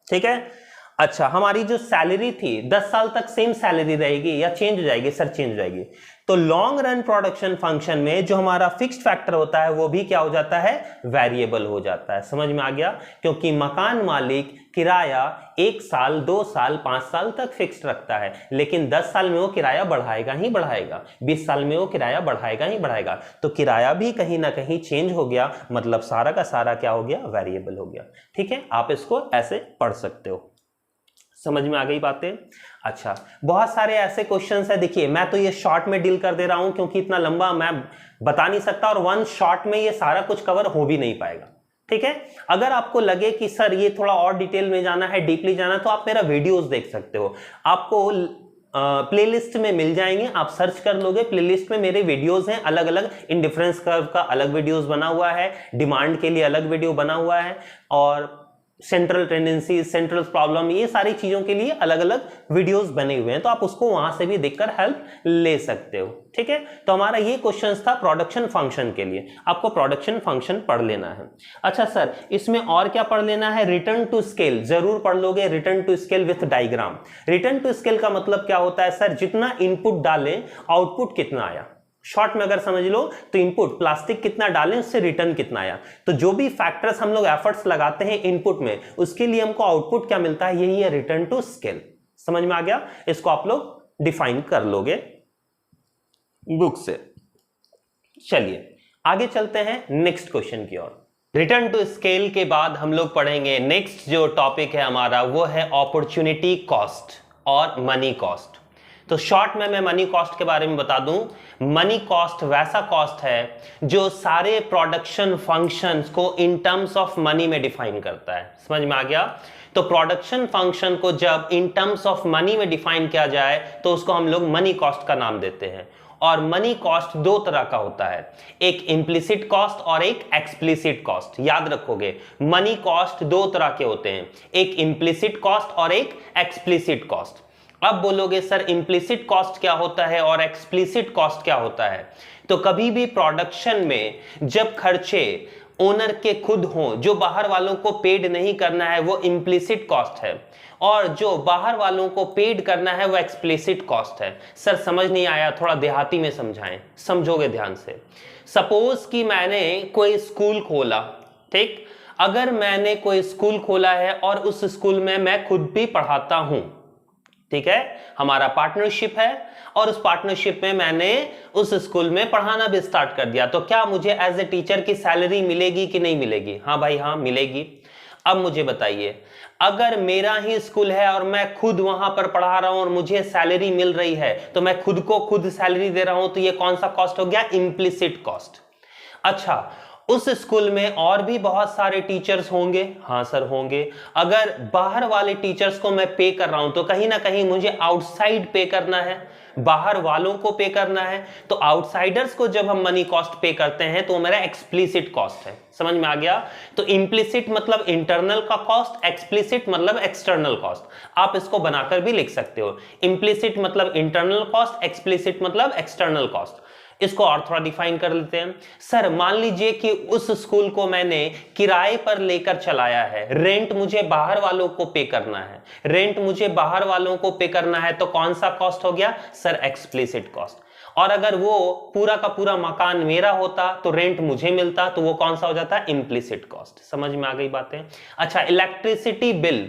ठीक है, अच्छा, हमारी जो सैलरी थी 10 साल तक सेम सैलरी रहेगी या चेंज हो जाएगी? सर चेंज हो जाएगी। तो लॉन्ग रन प्रोडक्शन फंक्शन में जो हमारा फिक्स्ड फैक्टर होता है वो भी क्या हो जाता है? वेरिएबल हो जाता है। समझ में आ गया? क्योंकि मकान मालिक किराया 1 साल 2 साल 5 साल तक फिक्स्ड रखता है, लेकिन 10 साल में वो किराया बढ़ाएगा ही बढ़ाएगा, 20 साल में वो किराया बढ़ाएगा ही बढ़ाएगा। तो किराया भी कहीं ना कहीं चेंज हो गया, मतलब सारा का सारा क्या हो गया? वेरिएबल हो गया। ठीक है, आप इसको ऐसे पढ़ सकते हो। समझ में आ गई बातें? अच्छा, बहुत सारे ऐसे क्वेश्चंस है। देखिए, मैं तो ये शॉर्ट में डील कर दे रहा हूं क्योंकि इतना लंबा मैं बता नहीं सकता और वन शॉट में ये सारा कुछ कवर हो भी नहीं पाएगा। ठीक है, अगर आपको लगे कि सर ये थोड़ा और डिटेल में जाना है, डीपली जाना है, तो आप मेरा वीडियोस देख सकते हो। आपको प्लेलिस्ट में मिल जाएंगे, आप सर्च कर लोगे, प्लेलिस्ट में मेरे वीडियोस हैं अलग अलग। इंडिफरेंस कर्व का अलग वीडियोस बना हुआ है, डिमांड के लिए अलग वीडियो बना हुआ है, और सेंट्रल टेंडेंसी, सेंट्रल प्रॉब्लम, ये सारी चीजों के लिए अलग अलग वीडियोस बने हुए हैं, तो आप उसको वहां से भी देखकर हेल्प ले सकते हो। ठीक है, तो हमारा ये क्वेश्चन था प्रोडक्शन फंक्शन के लिए। आपको प्रोडक्शन फंक्शन पढ़ लेना है। अच्छा सर, इसमें और क्या पढ़ लेना है? रिटर्न टू स्केल जरूर पढ़ लोगे। Return to scale with diagram. Return to scale का मतलब क्या होता है? सर जितना इनपुट डालें आउटपुट कितना आया। शॉर्ट में अगर समझ लो तो इनपुट प्लास्टिक कितना डालें उससे रिटर्न कितना आया। तो जो भी फैक्टर्स हम लोग एफर्ट्स लगाते हैं इनपुट में, उसके लिए हमको आउटपुट क्या मिलता है? यही है रिटर्न टू स्केल। समझ में आ गया? इसको आप लोग डिफाइन कर लोगे बुक से। चलिए आगे चलते हैं नेक्स्ट क्वेश्चन की ओर। रिटर्न टू स्केल के बाद हम लोग पढ़ेंगे नेक्स्ट जो टॉपिक है हमारा, वो है अपॉर्चुनिटी कॉस्ट और मनी कॉस्ट। तो शॉर्ट में मैं मनी कॉस्ट के बारे में बता दूं। मनी कॉस्ट वैसा कॉस्ट है जो सारे प्रोडक्शन फंक्शंस को इन टर्म्स ऑफ मनी में डिफाइन करता है। समझ में आ गया? तो प्रोडक्शन फंक्शन को जब इन टर्म्स ऑफ मनी में डिफाइन किया जाए तो उसको हम लोग मनी कॉस्ट का नाम देते हैं। और मनी कॉस्ट दो तरह का होता है, एक इम्प्लिसिट कॉस्ट और एक एक्सप्लिसिट कॉस्ट। याद रखोगे, मनी कॉस्ट दो तरह के होते हैं, एक इम्प्लिसिट कॉस्ट और एक एक्सप्लिसिट कॉस्ट। अब बोलोगे सर इम्प्लिसिट कॉस्ट क्या होता है और एक्सप्लिसिट कॉस्ट क्या होता है? तो कभी भी प्रोडक्शन में जब खर्चे ओनर के खुद हों, जो बाहर वालों को पेड नहीं करना है, वो इम्प्लिसिट कॉस्ट है, और जो बाहर वालों को पेड करना है वो एक्सप्लिसिट कॉस्ट है। सर समझ नहीं आया, थोड़ा देहाती में समझाएं, समझोगे ध्यान से। सपोज कि मैंने कोई स्कूल खोला, ठीक? अगर मैंने कोई स्कूल खोला है और उस स्कूल में मैं खुद भी पढ़ाता हूं, ठीक है, हमारा पार्टनरशिप है, और उस पार्टनरशिप में मैंने उस स्कूल में पढ़ाना भी स्टार्ट कर दिया, तो क्या मुझे एज ए टीचर की सैलरी मिलेगी कि नहीं मिलेगी? हाँ भाई हाँ, मिलेगी। अब मुझे बताइए, अगर मेरा ही स्कूल है और मैं खुद वहां पर पढ़ा रहा हूं और मुझे सैलरी मिल रही है, तो मैं खुद को खुद सैलरी दे रहा हूं, तो ये कौन सा कॉस्ट हो गया? Implicit cost. अच्छा, उस स्कूल में और भी बहुत सारे टीचर्स होंगे? हाँ सर होंगे। अगर बाहर वाले टीचर्स को मैं पे कर रहा हूं तो कहीं ना कहीं मुझे आउटसाइड पे करना है, बाहर वालों को पे करना है। तो आउटसाइडर्स को जब हम मनी कॉस्ट पे करते हैं तो मेरा एक्सप्लिसिट कॉस्ट है। समझ में आ गया? तो इम्प्लिसिट मतलब इंटरनल का कॉस्ट, एक्सप्लिसिट मतलब एक्सटर्नल कॉस्ट। आप इसको बनाकर भी लिख सकते हो, इम्प्लिसिट मतलब इंटरनल कॉस्ट, एक्सप्लिसिट मतलब एक्सटर्नल कॉस्ट। इसको और थोड़ा डिफाइन कर लेते हैं। सर मान लीजिए कि उस स्कूल को मैंने किराए पर लेकर चलाया है, रेंट मुझे बाहर वालों को पे करना है, रेंट मुझे बाहर वालों को पे करना है, तो कौन सा कॉस्ट हो गया? Sir explicit cost. और अगर वो पूरा का पूरा मकान मेरा होता तो रेंट मुझे मिलता, तो वो कौन सा हो जाता? Implicit cost. समझ में आ गई बातें? अच्छा, इलेक्ट्रिसिटी बिल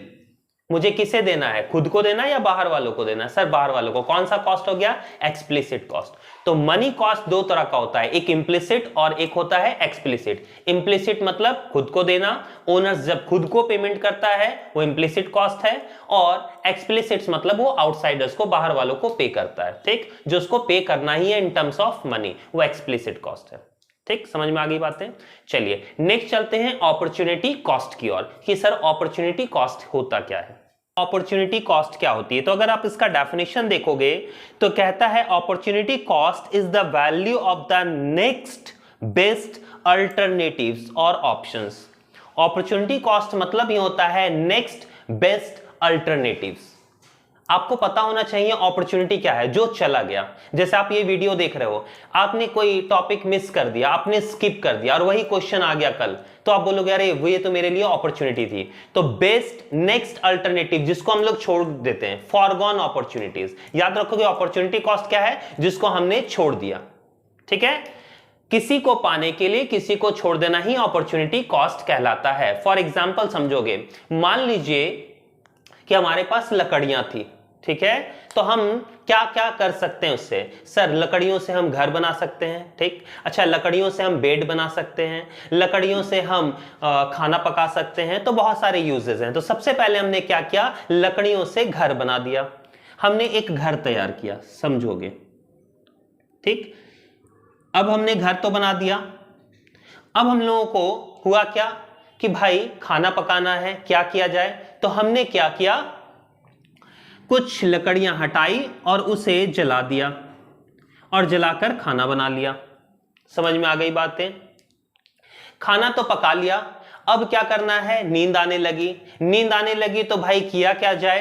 मुझे किसे देना है? खुद को देना है या बाहर वालों को देना है? सर बाहर वालों को। कौन सा कॉस्ट हो गया? Explicit cost. तो मनी कॉस्ट दो तरह का होता है, एक इम्प्लिसिट और एक होता है एक्सप्लिसिट। इम्प्लिसिट मतलब खुद को देना, ओनर्स जब खुद को पेमेंट करता है वो इम्प्लिसिट कॉस्ट है, और एक्सप्लिसिट मतलब वो आउटसाइडर्स को, बाहर वालों को पे करता है, ठीक? जो उसको पे करना ही है इन टर्म्स ऑफ मनी, वो एक्सप्लिसिट कॉस्ट है। ठीक, समझ में आ गई बातें? चलिए नेक्स्ट चलते हैं अपॉर्चुनिटी कॉस्ट की ओर, कि सर अपॉर्चुनिटी कॉस्ट होता क्या है? अपॉर्चुनिटी कॉस्ट क्या होती है? तो अगर आप इसका डेफिनेशन देखोगे तो कहता है opportunity cost is the value of the next best alternatives और ऑप्शंस। अपॉर्चुनिटी कॉस्ट मतलब ये होता है नेक्स्ट बेस्ट अल्टरनेटिव्स। आपको पता होना चाहिए अपॉर्चुनिटी क्या है जो चला गया। जैसे आप ये वीडियो देख रहे हो, आपने कोई टॉपिक मिस कर दिया, आपने स्किप कर दिया और वही क्वेश्चन आ गया कल, तो आप बोलोगे अरे ये तो मेरे लिए अपॉर्चुनिटी थी। तो बेस्ट नेक्स्ट अल्टरनेटिव जिसको हम लोग छोड़ देते हैं, फॉरगॉन अपॉर्चुनिटीज। याद रखोगे अपॉर्चुनिटी कॉस्ट क्या है, जिसको हमने छोड़ दिया। ठीक है, किसी को पाने के लिए किसी को छोड़ देना ही अपॉर्चुनिटी कॉस्ट कहलाता है। फॉर एग्जाम्पल समझोगे, मान लीजिए कि हमारे पास लकड़ियां थी, ठीक है, तो हम क्या क्या कर सकते हैं उससे। सर लकड़ियों से हम घर बना सकते हैं, ठीक। अच्छा, लकड़ियों से हम बेड बना सकते हैं, लकड़ियों से हम खाना पका सकते हैं, तो बहुत सारे यूजेस हैं। तो सबसे पहले हमने क्या किया, लकड़ियों से घर बना दिया, हमने एक घर तैयार किया, समझोगे, ठीक। अब हमने घर तो बना दिया, अब हम लोगों को हुआ क्या कि भाई खाना पकाना है, क्या किया जाए। तो हमने क्या किया, कुछ लकड़ियां हटाई और उसे जला दिया और जलाकर खाना बना लिया। समझ में आ गई बातें। खाना तो पका लिया, अब क्या करना है, नींद आने लगी। नींद आने लगी तो भाई किया क्या जाए,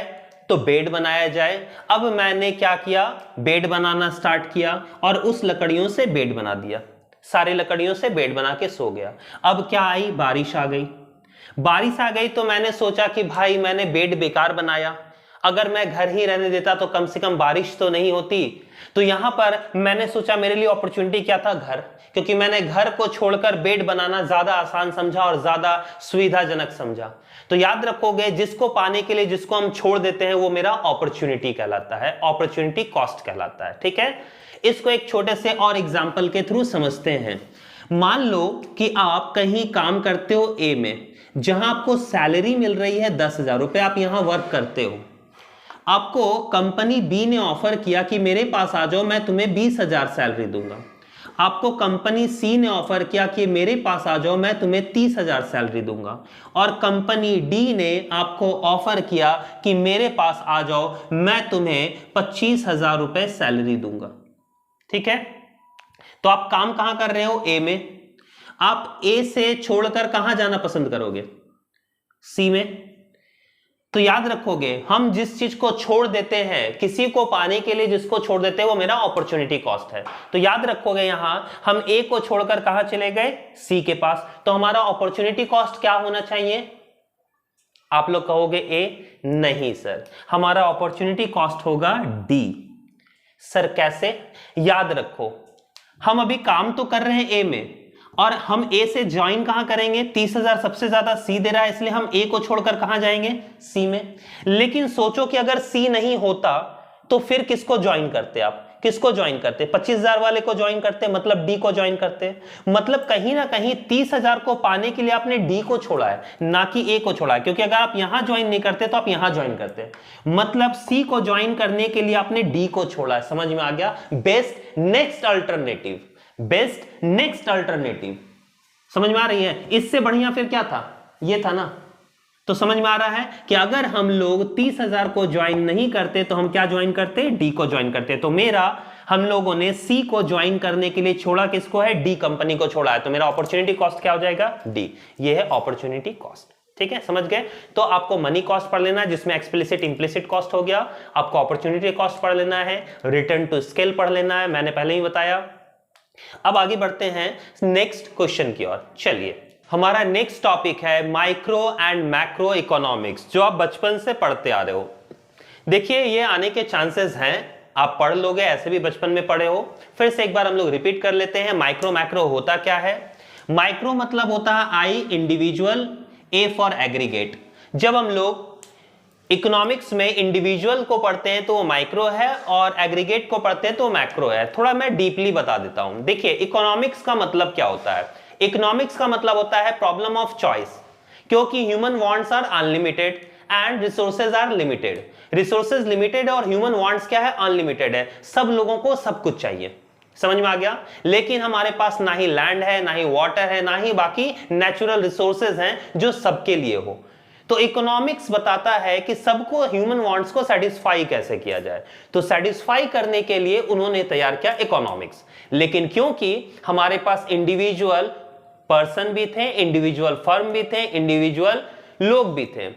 तो बेड बनाया जाए। अब मैंने क्या किया, बेड बनाना स्टार्ट किया और उस लकड़ियों से बेड बना दिया, सारे लकड़ियों से बेड बना के सो गया। अब क्या आई, बारिश आ गई। बारिश आ गई तो मैंने सोचा कि भाई मैंने बेड बेकार बनाया, अगर मैं घर ही रहने देता तो कम से कम बारिश तो नहीं होती। तो यहां पर मैंने सोचा मेरे लिए अपॉर्चुनिटी क्या था, घर, क्योंकि मैंने घर को छोड़कर बेड बनाना ज्यादा आसान समझा और ज्यादा सुविधाजनक समझा। तो याद रखोगे, जिसको पाने के लिए जिसको हम छोड़ देते हैं वो मेरा अपॉर्चुनिटी कहलाता है, अपॉर्चुनिटी कॉस्ट कहलाता है। ठीक है, इसको एक छोटे से और एग्जाम्पल के थ्रू समझते हैं। मान लो कि आप कहीं काम करते हो ए में, जहां आपको सैलरी मिल रही है 10,000 रुपए, आप यहां वर्क करते हो। आपको कंपनी बी ने ऑफर किया कि मेरे पास आ जाओ, मैं तुम्हें 20,000 सैलरी दूंगा। आपको कंपनी सी ने ऑफर किया कि मेरे पास आ जाओ, मैं तुम्हें 30,000 सैलरी दूंगा। और कंपनी डी ने आपको ऑफर किया कि मेरे पास आ जाओ, मैं तुम्हें 25,000 रुपए सैलरी दूंगा। ठीक है, तो आप काम कहां कर रहे हो, ए में। आप ए से छोड़कर कहां जाना पसंद करोगे, सी में। तो याद रखोगे, हम जिस चीज को छोड़ देते हैं, किसी को पाने के लिए जिसको छोड़ देते हैं, वो मेरा अपॉर्चुनिटी कॉस्ट है। तो याद रखोगे, यहां हम ए को छोड़कर कहां चले गए, सी के पास। तो हमारा अपॉर्चुनिटी कॉस्ट क्या होना चाहिए, आप लोग कहोगे ए, नहीं सर, हमारा अपॉर्चुनिटी कॉस्ट होगा डी। सर कैसे, याद रखो, हम अभी काम तो कर रहे हैं ए में और हम ए से ज्वाइन कहां करेंगे, 30,000 सबसे ज्यादा सी दे रहा है, इसलिए हम ए को छोड़कर कहां जाएंगे, सी में। लेकिन सोचो कि अगर सी नहीं होता तो फिर किसको ज्वाइन करते, आप किसको ज्वाइन करते, 25,000 वाले को ज्वाइन करते, मतलब डी को ज्वाइन करते। मतलब कहीं ना कहीं 30,000 को पाने के लिए आपने डी को छोड़ा है, ना कि ए को छोड़ा है, क्योंकि अगर आप यहां ज्वाइन नहीं करते तो आप यहां ज्वाइन करते। मतलब सी को ज्वाइन करने के लिए आपने डी को छोड़ा है। समझ में आ गया, best next alternative, best next alternative. समझ में आ रही है, इससे बढ़िया फिर क्या था, ये था ना। तो समझ में आ रहा है कि अगर हम लोग 30,000 को ज्वाइन नहीं करते तो हम क्या ज्वाइन करते, डी को ज्वाइन करते। तो मेरा, हम लोगों ने सी को ज्वाइन करने के लिए छोड़ा किसको है, डी कंपनी को छोड़ा है। तो मेरा अपॉर्चुनिटी कॉस्ट क्या हो जाएगा, डी। ये है अपॉर्चुनिटी कॉस्ट। ठीक है, समझ गए। तो आपको मनी कॉस्ट पढ़ लेना है, जिसमें एक्सप्लिसिट इंप्लिसिट कॉस्ट हो गया। आपको अपॉर्चुनिटी कॉस्ट पढ़ लेना है, रिटर्न टू स्केल पढ़ लेना है, मैंने पहले ही बताया। अब आगे बढ़ते हैं नेक्स्ट क्वेश्चन की ओर। चलिए, हमारा नेक्स्ट टॉपिक है माइक्रो एंड मैक्रो इकोनॉमिक्स, जो आप बचपन से पढ़ते आ रहे हो। देखिए, ये आने के चांसेस हैं, आप पढ़ लोगे, ऐसे भी बचपन में पढ़े हो। फिर से एक बार हम लोग रिपीट कर लेते हैं, माइक्रो मैक्रो होता क्या है। माइक्रो मतलब होता है आई इंडिविजुअल, ए फॉर एग्रीगेट। जब हम लोग इकोनॉमिक्स में इंडिविजुअल को पढ़ते हैं तो वो माइक्रो है, और एग्रीगेट को पढ़ते हैं तो मैक्रो है। थोड़ा मैं डीपली बता देता हूं। देखिए, इकोनॉमिक्स का मतलब क्या होता है, इकोनॉमिक्स का मतलब होता है प्रॉब्लम ऑफ चॉइस, क्योंकि human wants are unlimited and resources are limited. Resources limited है और ह्यूमन वांट्स क्या है, अनलिमिटेड है। सब लोगों को सब कुछ चाहिए, समझ में आ गया। लेकिन हमारे पास ना ही लैंड है, ना ही वाटर है, ना ही बाकी नेचुरल रिसोर्सेज हैं जो सबके लिए हो। तो इकोनॉमिक्स बताता है कि सबको, ह्यूमन वांट्स को सेटिस्फाई कैसे किया जाए। तो सेटिस्फाई करने के लिए उन्होंने तैयार किया इकोनॉमिक्स। लेकिन क्योंकि हमारे पास इंडिविजुअल पर्सन भी थे, इंडिविजुअल फर्म भी थे, इंडिविजुअल लोग भी थे,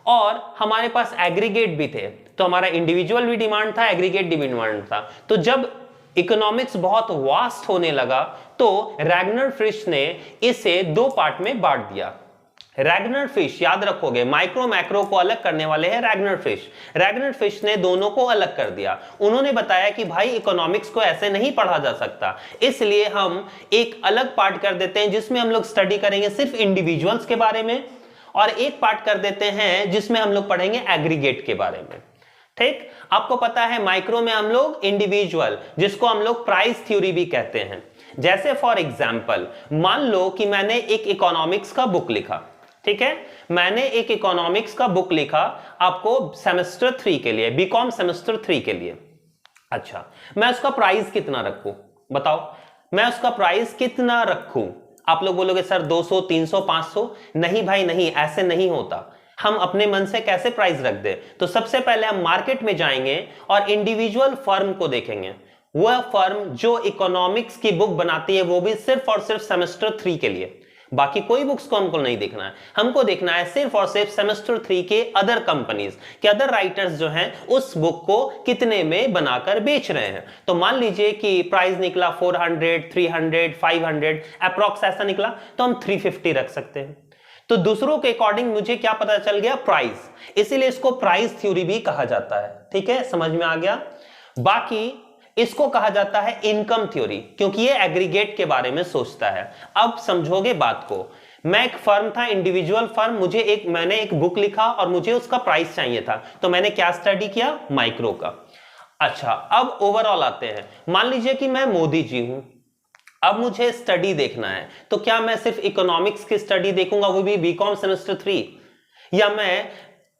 और हमारे पास एग्रीगेट भी थे, तो हमारा इंडिविजुअल भी डिमांड था, एग्रीगेट भी डिमांड था। तो जब इकोनॉमिक्स बहुत वास्ट होने लगा तो रैगनर फिश ने इसे दो पार्ट में बांट दिया। रैगनर फिश, याद रखोगे, माइक्रो मैक्रो को अलग करने वाले हैं रैगनर फिश। रैगनर फिश ने दोनों को अलग कर दिया। उन्होंने बताया कि भाई इकोनॉमिक्स को ऐसे नहीं पढ़ा जा सकता, इसलिए हम एक अलग पार्ट कर देते हैं जिसमें हम लोग स्टडी करेंगे सिर्फ इंडिविजुअल्स के बारे में, और एक पार्ट कर देते हैं जिसमें हम लोग पढ़ेंगे एग्रीगेट के बारे में। ठीक, आपको पता है माइक्रो में हम लोग इंडिविजुअल, जिसको हम लोग प्राइस थ्योरी भी कहते हैं। जैसे फॉर एग्जांपल मान लो कि मैंने एक इकोनॉमिक्स का बुक लिखा, ठीक है, मैंने एक इकोनॉमिक्स का बुक लिखा आपको सेमेस्टर 3 के लिए, बीकॉम सेमेस्टर 3 के लिए। अच्छा, मैं उसका प्राइस कितना रखूं, बताओ, मैं उसका प्राइस कितना रखूं? आप लोग बोलोगे सर 200, 300, 500। नहीं भाई नहीं, ऐसे नहीं होता। हम अपने मन से कैसे प्राइस रख दे? तो सबसे पहले हम मार्केट में जाएंगे और इंडिविजुअल फर्म को देखेंगे, वह फर्म जो इकोनॉमिक्स की बुक बनाती है, वो भी सिर्फ और सिर्फ सेमेस्टर 3 के लिए। बाकी कोई बुक्स को हमको नहीं देखना है, हमको देखना है सिर्फ और सिर्फ सेमेस्टर 3 के अदर कंपनीज के अदर राइटर्स जो हैं उस बुक को कितने में बनाकर बेच रहे हैं। तो मान लीजिए कि प्राइस निकला 400, 300, 500 अप्रॉक्स ऐसा निकला, तो हम 350 रख सकते हैं। तो दूसरों के अकॉर्डिंग मुझे क्या पता चल गया? प्राइस। इसीलिए इसको प्राइस थ्योरी भी कहा जाता है। ठीक है, समझ में आ गया। बाकी इसको कहा जाता है इनकम थ्योरी, क्योंकि ये एग्रीगेट के बारे में सोचता है। अब समझोगे बात को। मैं एक फर्म था, इंडिविजुअल फर्म, मैंने एक बुक लिखा और मुझे उसका प्राइस चाहिए था, तो मैंने क्या स्टडी किया? माइक्रो का। अच्छा, अब ओवरऑल आते हैं। मान लीजिए कि मैं मोदी जी हूं, अब मुझे स्टडी देखना है, तो क्या मैं सिर्फ इकोनॉमिक्स की स्टडी देखूंगा, वो भी बीकॉम सेमेस्टर 3, या मैं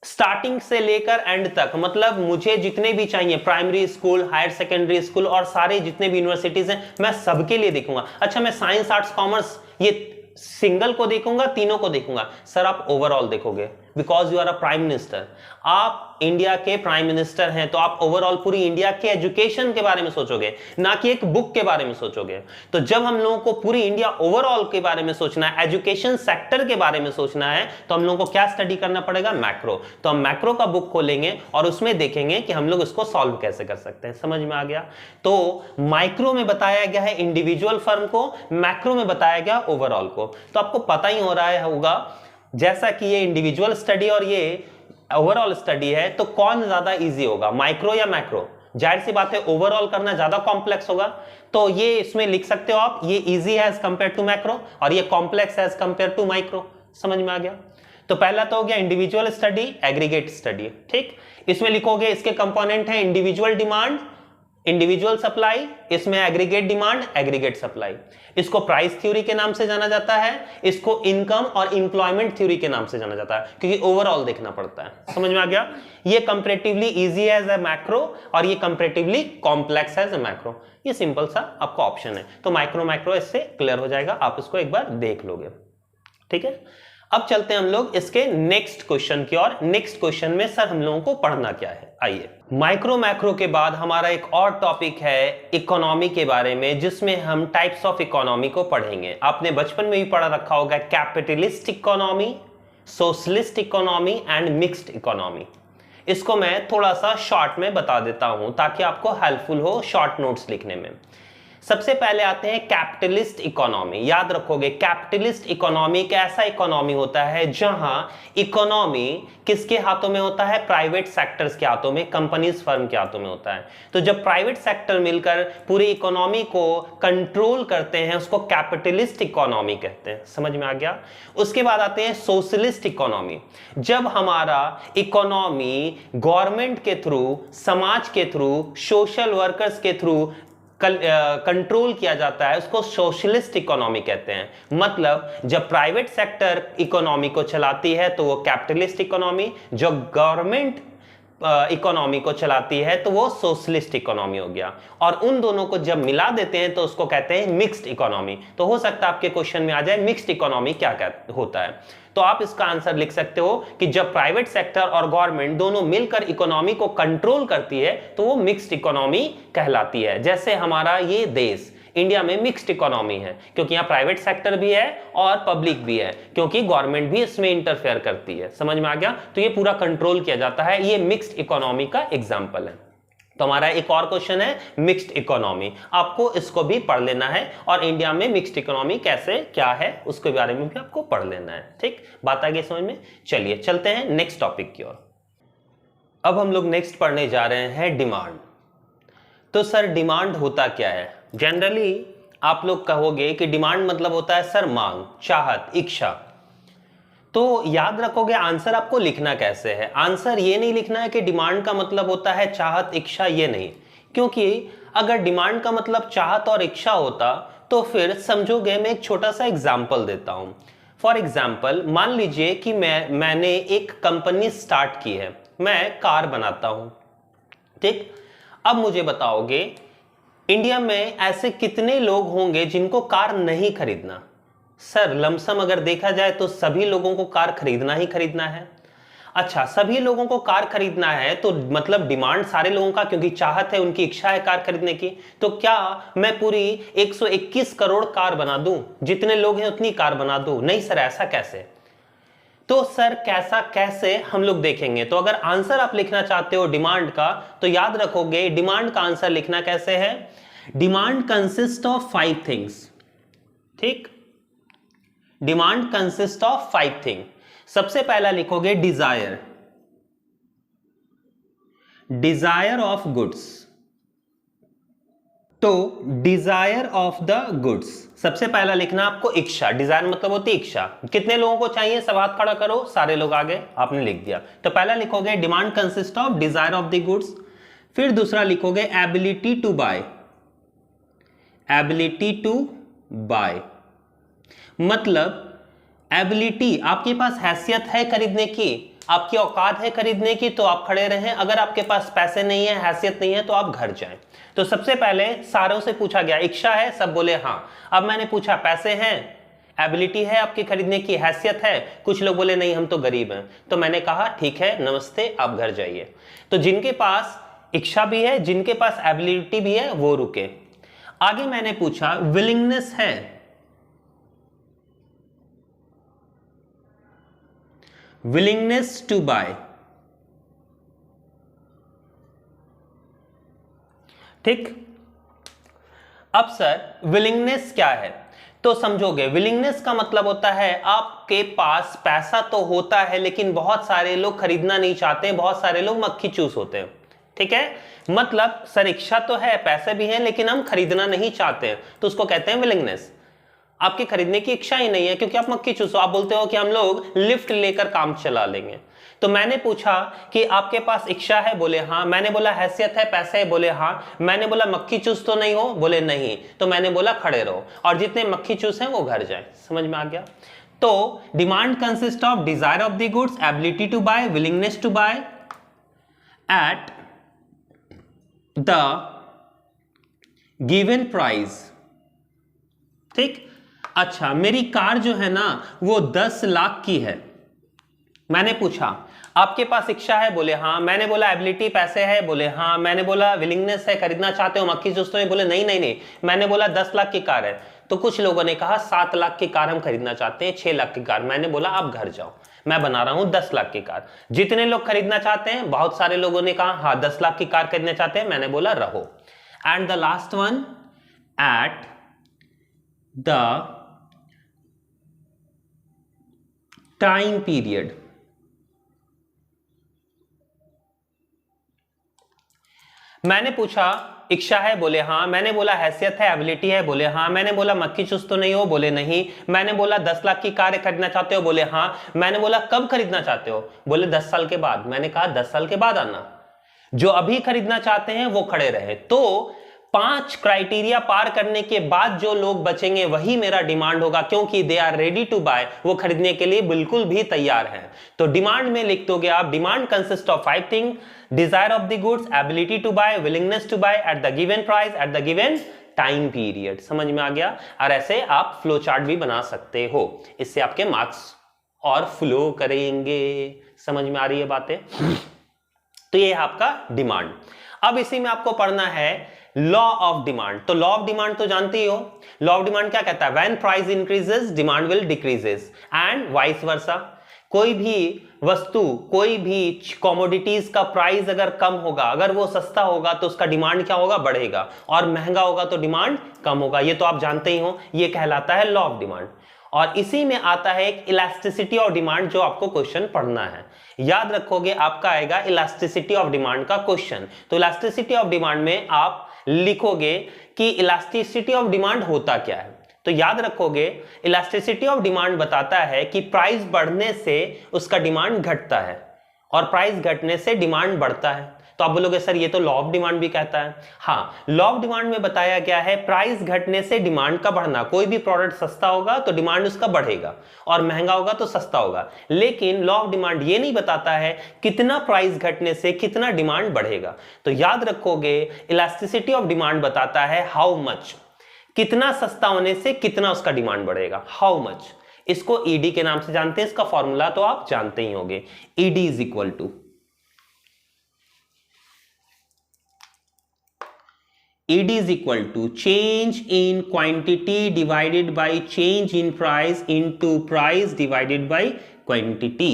स्टार्टिंग से लेकर एंड तक, मतलब मुझे जितने भी चाहिए primary school, higher secondary school और सारे जितने भी यूनिवर्सिटीज हैं, मैं सबके लिए देखूंगा? अच्छा, मैं साइंस, आर्ट्स, कॉमर्स ये सिंगल को देखूंगा, तीनों को देखूंगा? सर आप ओवरऑल देखोगे, because you are a prime minister. आप इंडिया के प्राइम मिनिस्टर हैं, तो आप ओवरऑल पूरी इंडिया के एजुकेशन के बारे में सोचोगे, ना कि एक बुक के बारे में सोचोगे। तो जब हम लोगों को पूरी इंडिया ओवरऑल के बारे में सोचना है, एजुकेशन सेक्टर के बारे में सोचना है, तो हम लोगों को क्या स्टडी करना पड़ेगा? मैक्रो। तो हम मैक्रो का बुक खोलेंगे और उसमें देखेंगे कि हम लोग इसको सॉल्व कैसे कर सकते हैं। समझ में आ गया? तो माइक्रो में बताया गया है इंडिविजुअल फर्म को, मैक्रो में बताया गया ओवरऑल को। तो आपको पता ही हो रहा होगा, जैसा कि ये इंडिविजुअल स्टडी और ये ओवरऑल स्टडी है, तो कौन ज्यादा इजी होगा, माइक्रो या मैक्रो? जाहिर सी बात है ओवरऑल करना ज्यादा कॉम्प्लेक्स होगा। तो ये इसमें लिख सकते हो आप, ये इजी है एज कंपेयर टू मैक्रो और ये कॉम्प्लेक्स है एज कंपेयर टू माइक्रो। समझ में आ गया? तो पहला तो हो गया इंडिविजुअल स्टडी, एग्रीगेट स्टडी। ठीक, इसमें लिखोगे इसके कंपोनेंट है इंडिविजुअल डिमांड, इंडिविजुअल सप्लाई, इसमें एग्रीगेट डिमांड, एग्रीगेट सप्लाई। इसको प्राइस थ्योरी के नाम से जाना जाता है, इसको इनकम और एम्प्लॉयमेंट थ्योरी के नाम से जाना जाता है, क्योंकि ओवरऑल देखना पड़ता है। समझ में आ गया? ये कंपैरेटिवली इजी है एज अ मैक्रो और ये कंपैरेटिवली कॉम्प्लेक्स है एज अ मैक्रो। ये सिंपल सा आपका ऑप्शन है। तो माइक्रो मैक्रो इससे क्लियर हो जाएगा, आप इसको एक बार देख लोगे। ठीक है, अब चलते हैं हम लोग इसके नेक्स्ट क्वेश्चन की ओर। नेक्स्ट क्वेश्चन में सर हम लोगों को पढ़ना क्या है? आइए, माइक्रो मैक्रो के बाद हमारा एक और टॉपिक है इकोनॉमी के बारे में, जिसमें हम टाइप्स ऑफ इकोनॉमी को पढ़ेंगे। आपने बचपन में भी पढ़ा रखा होगा capitalist economy, socialist economy and mixed economy. इसको मैं थोड़ा सा शॉर्ट में बता देता हूं ताकि आपको हेल्पफुल हो शॉर्ट नोट्स लिखने में। सबसे पहले आते हैं कैपिटलिस्ट इकोनॉमी। याद रखोगे, कैपिटलिस्ट इकोनॉमी एक ऐसा इकोनॉमी होता है जहां इकोनॉमी किसके हाथों में होता है? प्राइवेट सेक्टर्स के हाथों में, कंपनीज, फर्म के हाथों में होता है। तो जब प्राइवेट सेक्टर मिलकर पूरी इकोनॉमी को कंट्रोल करते हैं, उसको कैपिटलिस्ट इकोनॉमी कहते हैं। समझ में आ गया? उसके बाद आते हैं सोशलिस्ट इकोनॉमी। जब हमारा इकोनॉमी गवर्नमेंट के थ्रू, समाज के थ्रू, सोशल वर्कर्स के थ्रू कंट्रोल किया जाता है, उसको सोशलिस्ट इकोनॉमी कहते हैं। मतलब जब प्राइवेट सेक्टर इकोनॉमी को चलाती है तो वो कैपिटलिस्ट इकोनॉमी, जो गवर्नमेंट इकोनॉमी को चलाती है तो वो सोशलिस्ट इकोनॉमी हो गया। और उन दोनों को जब मिला देते हैं तो उसको कहते हैं मिक्स्ड इकोनॉमी। तो हो सकता है आपके क्वेश्चन में आ जाए मिक्स्ड इकोनॉमी क्या होता है। तो आप इसका आंसर लिख सकते हो कि जब प्राइवेट सेक्टर और गवर्नमेंट दोनों मिलकर इकोनॉमी को कंट्रोल करती है तो वो मिक्स्ड इकोनॉमी कहलाती है। जैसे हमारा ये देश, इंडिया में मिक्स्ड इकोनॉमी है, क्योंकि यहाँ प्राइवेट सेक्टर भी है और पब्लिक भी है, क्योंकि गवर्नमेंट भी इसमें इंटरफेयर करती है। समझ में आ गया? तो ये पूरा कंट्रोल किया जाता है। ये मिक्स्ड इकोनॉमी का एग्जाम्पल है। तो हमारा एक और क्वेश्चन है मिक्स्ड इकोनॉमी, आपको इसको भी पढ़ लेना है और इंडिया में मिक्स्ड इकोनॉमी कैसे क्या है उसके बारे में भी आपको पढ़ लेना है। ठीक, बात आ गई समझ में? चलिए चलते हैं नेक्स्ट टॉपिक की ओर। अब हम लोग नेक्स्ट पढ़ने जा रहे हैं डिमांड। तो सर डिमांड होता क्या है? जनरली आप लोग कहोगे कि डिमांड मतलब होता है सर मांग, चाहत, इच्छा। तो याद रखोगे आंसर आपको लिखना कैसे है। आंसर ये नहीं लिखना है कि डिमांड का मतलब होता है चाहत, इच्छा, ये नहीं। क्योंकि अगर डिमांड का मतलब चाहत और इच्छा होता तो फिर समझोगे, मैं एक छोटा सा एग्जाम्पल देता हूं। फॉर एग्जाम्पल मान लीजिए कि मैंने एक कंपनी स्टार्ट की है, मैं कार बनाता हूं। ठीक, अब मुझे बताओगे इंडिया में ऐसे कितने लोग होंगे जिनको कार नहीं खरीदना? सर लमसम अगर देखा जाए तो सभी लोगों को कार खरीदना ही खरीदना है। अच्छा, सभी लोगों को कार खरीदना है तो मतलब डिमांड सारे लोगों का, क्योंकि चाहत है, उनकी इच्छा है कार खरीदने की। तो क्या मैं पूरी 121 करोड़ कार बना दूं? जितने लोग हैं उतनी कार बना दूं? नहीं सर, ऐसा कैसे? तो सर कैसे हम लोग देखेंगे। तो अगर आंसर आप लिखना चाहते हो डिमांड का, तो याद रखोगे डिमांड का आंसर लिखना कैसे है। Demand consist of 5 things. ठीक, डिमांड कंसिस्ट ऑफ 5 थिंग। सबसे पहला लिखोगे डिजायर, डिजायर ऑफ गुड्स। तो डिजायर ऑफ द गुड्स, सबसे पहला लिखना आपको इच्छा। डिजायर मतलब होती है इच्छा। कितने लोगों को चाहिए? सब हाथ खड़ा करो, सारे लोग आगे, आपने लिख दिया। तो पहला लिखोगे demand consist of desire of the goods. फिर दूसरा लिखोगे ability to buy, ability to buy मतलब एबिलिटी, आपके पास हैसियत है खरीदने की, आपकी औकात है खरीदने की तो आप खड़े रहें। अगर आपके पास पैसे नहीं है, हैसियत नहीं है तो आप घर जाएं। तो सबसे पहले सारों से पूछा गया इच्छा है, सब बोले हाँ। अब मैंने पूछा पैसे हैं, एबिलिटी है आपकी खरीदने की, हैसियत है, कुछ लोग बोले नहीं हम तो गरीब हैं। तो मैंने कहा ठीक है नमस्ते, आप घर जाइए। तो जिनके पास इच्छा भी है, जिनके पास एबिलिटी भी है, वो रुके। आगे मैंने पूछा विलिंगनेस है, विलिंगनेस टू बाय। ठीक, अब सर विलिंगनेस क्या है? तो समझोगे विलिंगनेस का मतलब होता है आपके पास पैसा तो होता है लेकिन बहुत सारे लोग खरीदना नहीं चाहते, बहुत सारे लोग मक्खी चूस होते हैं। ठीक है, मतलब सर इच्छा तो है, पैसे भी हैं, लेकिन हम खरीदना नहीं चाहते हैं, तो उसको कहते हैं विलिंगनेस। आपकी खरीदने की इच्छा ही नहीं है क्योंकि आप मक्खी चूसो, आप बोलते हो कि हम लोग लिफ्ट लेकर काम चला लेंगे। तो मैंने पूछा कि आपके पास इच्छा है, बोले हाँ। मैंने बोला हैसियत है, पैसे है, बोले हाँ। मैंने बोला मक्खी चूस तो नहीं हो, बोले नहीं। तो मैंने बोला खड़े रहो और जितने मक्खी चूस हैं वो घर जाए। समझ में आ गया? तो demand consist of desire of the goods, ability to buy, willingness to buy at the given price. ठीक, अच्छा मेरी कार जो है ना वो 10 लाख की है। मैंने पूछा आपके पास इच्छा है, बोले हाँ। मैंने बोला एबिलिटी, पैसे है, बोले हाँ। मैंने बोला विलिंगनेस है, खरीदना चाहते हो, मक्खी चूसते हो, बोले नहीं नहीं नहीं। मैंने बोला 10 लाख की कार है। तो कुछ लोगों ने कहा 7 लाख की कार हम खरीदना चाहते हैं, 6 लाख की कार। मैंने बोला आप घर जाओ, मैं बना रहा हूं 10 लाख की कार। जितने लोग खरीदना चाहते हैं, बहुत सारे लोगों ने कहा हाँ 10 लाख की कार खरीदना चाहते हैं। मैंने बोला रहो। And the last one at the time period. मैंने पूछा इच्छा है, बोले हाँ। मैंने बोला हैसियत है, एबिलिटी है, बोले हाँ। मैंने बोला मक्खी चूस तो नहीं हो, बोले नहीं। मैंने बोला 10 लाख की कार खरीदना चाहते हो, बोले हाँ। मैंने बोला कब खरीदना चाहते हो, बोले 10 साल के बाद। मैंने कहा 10 साल के बाद आना। जो अभी खरीदना चाहते हैं वो खड़े रहे। तो 5 क्राइटेरिया पार करने के बाद जो लोग बचेंगे वही मेरा डिमांड होगा, क्योंकि they are ready to buy, वो खरीदने के लिए बिल्कुल भी तैयार हैं। तो डिमांड में लिख दोगे आप demand consist of 5 thing, desire of the goods, ability to buy, willingness to buy at the given price at the given time period. समझ में आ गया? और ऐसे आप फ्लो चार्ट भी बना सकते हो, इससे आपके मार्क्स और फ्लो करेंगे। समझ में आ रही है बातें? तो ये है आपका डिमांड। अब इसी में आपको पढ़ना है लॉ ऑफ डिमांड। तो लॉ ऑफ डिमांड तो जानते ही हो, लॉ ऑफ डिमांड क्या कहता है, when price increases demand will decreases and vice versa. कोई भी वस्तु, कोई भी कमोडिटीज का प्राइस अगर कम होगा, अगर वो सस्ता होगा तो उसका डिमांड क्या होगा, बढ़ेगा, और महंगा होगा तो डिमांड कम होगा। ये तो आप जानते ही हो, ये कहलाता है लॉ ऑफ डिमांड। और इसी में आता है एक इलास्टिसिटी ऑफ डिमांड, जो आपको क्वेश्चन पढ़ना है। याद रखोगे, आपका आएगा इलास्टिसिटी ऑफ डिमांड का क्वेश्चन। तो इलास्टिसिटी ऑफ डिमांड में आप लिखोगे कि इलास्टिसिटी ऑफ डिमांड होता क्या है। तो याद रखोगे, इलास्टिसिटी ऑफ डिमांड बताता है कि प्राइस बढ़ने से उसका डिमांड घटता है और प्राइस घटने से डिमांड बढ़ता है। तो आप बोलोगे सर ये तो लॉ ऑफ डिमांड भी कहता है। हाँ, लॉ ऑफ डिमांड में बताया गया है प्राइस घटने से डिमांड का बढ़ना। कोई भी प्रोडक्ट सस्ता होगा तो डिमांड उसका बढ़ेगा और महंगा होगा तो सस्ता होगा। लेकिन लॉ ऑफ डिमांड ये नहीं बताता है कितना प्राइस घटने से कितना डिमांड बढ़ेगा। तो याद रखोगे, इलास्टिसिटी ऑफ डिमांड बताता है हाउ मच, कितना सस्ता होने से कितना उसका डिमांड बढ़ेगा, हाउ मच। इसको ईडी के नाम से जानते हैं, इसका फॉर्मूला तो आप जानते ही होंगे। ED is equal to ED is equal to change in quantity divided by change in price into price divided by quantity।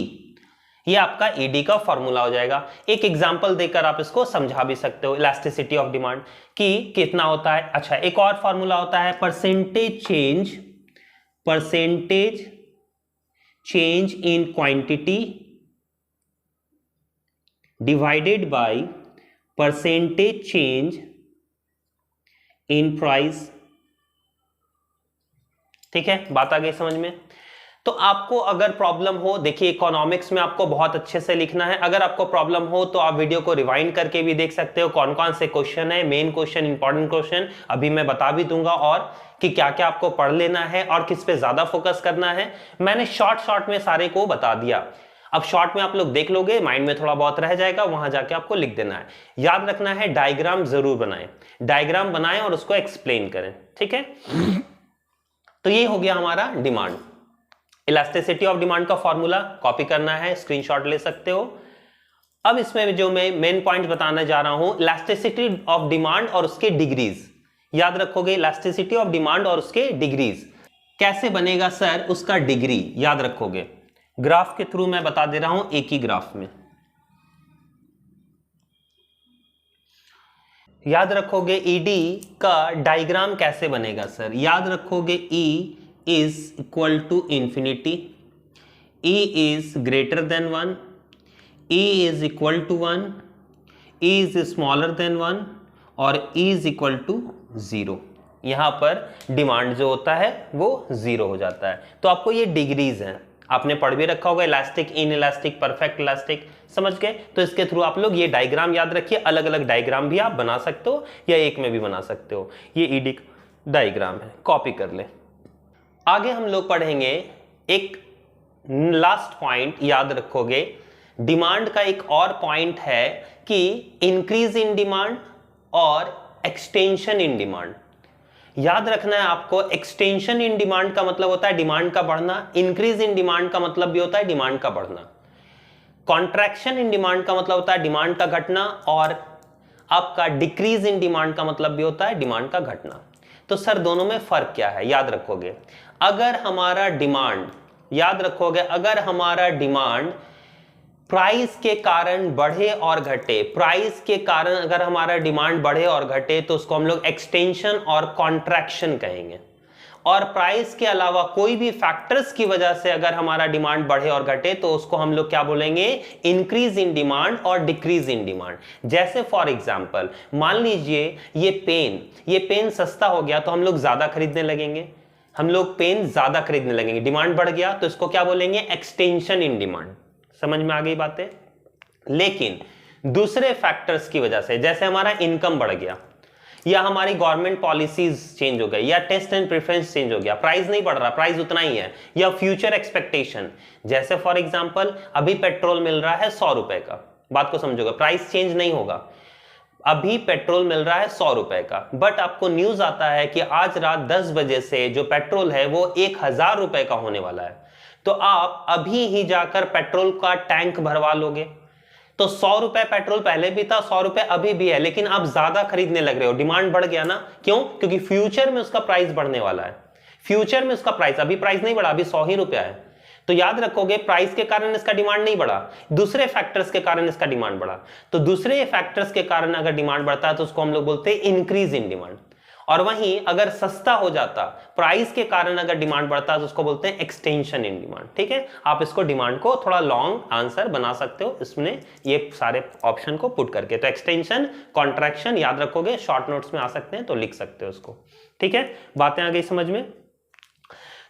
ये आपका ED का फॉर्मूला हो जाएगा। एक एग्जांपल देकर आप इसको समझा भी सकते हो, इलास्टिसिटी ऑफ डिमांड की कितना होता है। अच्छा, एक और फॉर्मूला होता है percentage change in quantity divided by percentage change in price. ठीक है, बात आ गई समझ में। तो आपको अगर प्रॉब्लम हो, देखिए इकोनॉमिक्स में आपको बहुत अच्छे से लिखना है। अगर आपको प्रॉब्लम हो तो आप वीडियो को रिवाइंड करके भी देख सकते हो कौन कौन से क्वेश्चन है, मेन क्वेश्चन, इंपॉर्टेंट क्वेश्चन अभी मैं बता भी दूंगा, और कि क्या क्या आपको पढ़ लेना है और किस पे ज्यादा फोकस करना है। मैंने शॉर्ट में सारे को बता दिया। अब शॉर्ट में आप लोग देख लोगे, माइंड में थोड़ा बहुत रह जाएगा, वहां जाके आपको लिख देना है। याद रखना है डायग्राम जरूर बनाएं, डायग्राम बनाएं और उसको एक्सप्लेन करें। ठीक है, तो ये हो गया हमारा डिमांड। इलास्टिसिटी ऑफ डिमांड का फॉर्मूला कॉपी करना है, स्क्रीनशॉट ले सकते हो। अब इसमें जो मैं मेन पॉइंट बताने जा रहा हूं, इलास्टिसिटी ऑफ डिमांड और उसके डिग्रीज। याद रखोगे, इलास्टिसिटी ऑफ डिमांड और उसके डिग्रीज कैसे बनेगा सर, उसका डिग्री याद रखोगे। ग्राफ के थ्रू मैं बता दे रहा हूं, एक ही ग्राफ में याद रखोगे। ईडी का डायग्राम कैसे बनेगा सर, याद रखोगे E is equal to infinity, E is greater than 1, E is equal to 1, E is smaller than 1 और E इज इक्वल टू 0। यहां पर डिमांड जो होता है वो 0 हो जाता है। तो आपको ये डिग्रीज हैं, आपने पढ़ भी रखा होगा, elastic, in elastic, perfect elastic, समझ गए। तो इसके थ्रू आप लोग ये डायग्राम याद रखिए। अलग अलग डायग्राम भी आप बना सकते हो या एक में भी बना सकते हो। ये ईडी डायग्राम है, कॉपी कर ले। आगे हम लोग पढ़ेंगे एक लास्ट पॉइंट, याद रखोगे। डिमांड का एक और पॉइंट है कि इंक्रीज इन डिमांड और एक्सटेंशन इन डिमांड। याद रखना है आपको, एक्सटेंशन इन डिमांड का मतलब होता है डिमांड का बढ़ना, इंक्रीज इन डिमांड का मतलब भी होता है डिमांड का बढ़ना, कॉन्ट्रैक्शन इन डिमांड का मतलब होता है डिमांड का घटना, और आपका डिक्रीज इन डिमांड का मतलब भी होता है डिमांड का घटना। तो सर दोनों में फर्क क्या है, याद रखोगे। अगर हमारा डिमांड, याद रखोगे, अगर हमारा डिमांड प्राइस के कारण बढ़े और घटे, प्राइस के कारण अगर हमारा डिमांड बढ़े और घटे तो उसको हम लोग एक्सटेंशन और कॉन्ट्रैक्शन कहेंगे। और प्राइस के अलावा कोई भी फैक्टर्स की वजह से अगर हमारा डिमांड बढ़े और घटे तो उसको हम लोग क्या बोलेंगे, इंक्रीज इन डिमांड और डिक्रीज इन डिमांड। जैसे फॉर एग्जांपल मान लीजिए ये पेन सस्ता हो गया तो हम लोग ज्यादा खरीदने लगेंगे, हम लोग पेन ज्यादा खरीदने लगेंगे, डिमांड बढ़ गया तो इसको क्या बोलेंगे, एक्सटेंशन इन डिमांड। समझ में आ गई बातें। लेकिन दूसरे फैक्टर्स की वजह से, जैसे हमारा इनकम बढ़ गया या हमारी गवर्नमेंट पॉलिसीज चेंज हो गई या टेस्ट एंड प्रेफरेंस चेंज हो गया, प्राइस नहीं बढ़ रहा, प्राइस उतना ही है, या फ्यूचर एक्सपेक्टेशन, जैसे फॉर एग्जांपल अभी पेट्रोल मिल रहा है 100 रुपए का, बात को समझोगे, प्राइस चेंज नहीं होगा, अभी पेट्रोल मिल रहा है 100 रुपए का, बट आपको न्यूज आता है कि आज रात 10 बजे से जो पेट्रोल है वो 1000 रुपए का होने वाला है, तो आप अभी ही जाकर पेट्रोल का टैंक भरवा लोगे। तो 100 रुपए पेट्रोल पहले भी था, 100 रुपए अभी भी है, लेकिन आप ज्यादा खरीदने लग रहे हो, डिमांड बढ़ गया ना। क्यों? क्योंकि फ्यूचर में उसका प्राइस बढ़ने वाला है। फ्यूचर में उसका प्राइस, अभी प्राइस नहीं बढ़ा, अभी 100 ही रुपया है। तो याद रखोगे प्राइस के कारण इसका डिमांड नहीं बढ़ा, दूसरे फैक्टर्स के कारण इसका डिमांड बढ़ा। तो दूसरे फैक्टर्स के कारण अगर डिमांड बढ़ता है तो उसको हम लोग बोलते हैं इंक्रीज इन डिमांड। और वहीं अगर सस्ता हो जाता, प्राइस के कारण अगर डिमांड बढ़ता तो उसको बोलते हैं एक्सटेंशन इन डिमांड। ठीक है, आप इसको डिमांड को थोड़ा लॉन्ग आंसर बना सकते हो इसमें ये सारे ऑप्शन को पुट करके। तो एक्सटेंशन, कॉन्ट्रैक्शन याद रखोगे, शॉर्ट नोट्स में आ सकते हैं तो लिख सकते हो उसको। ठीक है, बातें आ गई समझ में?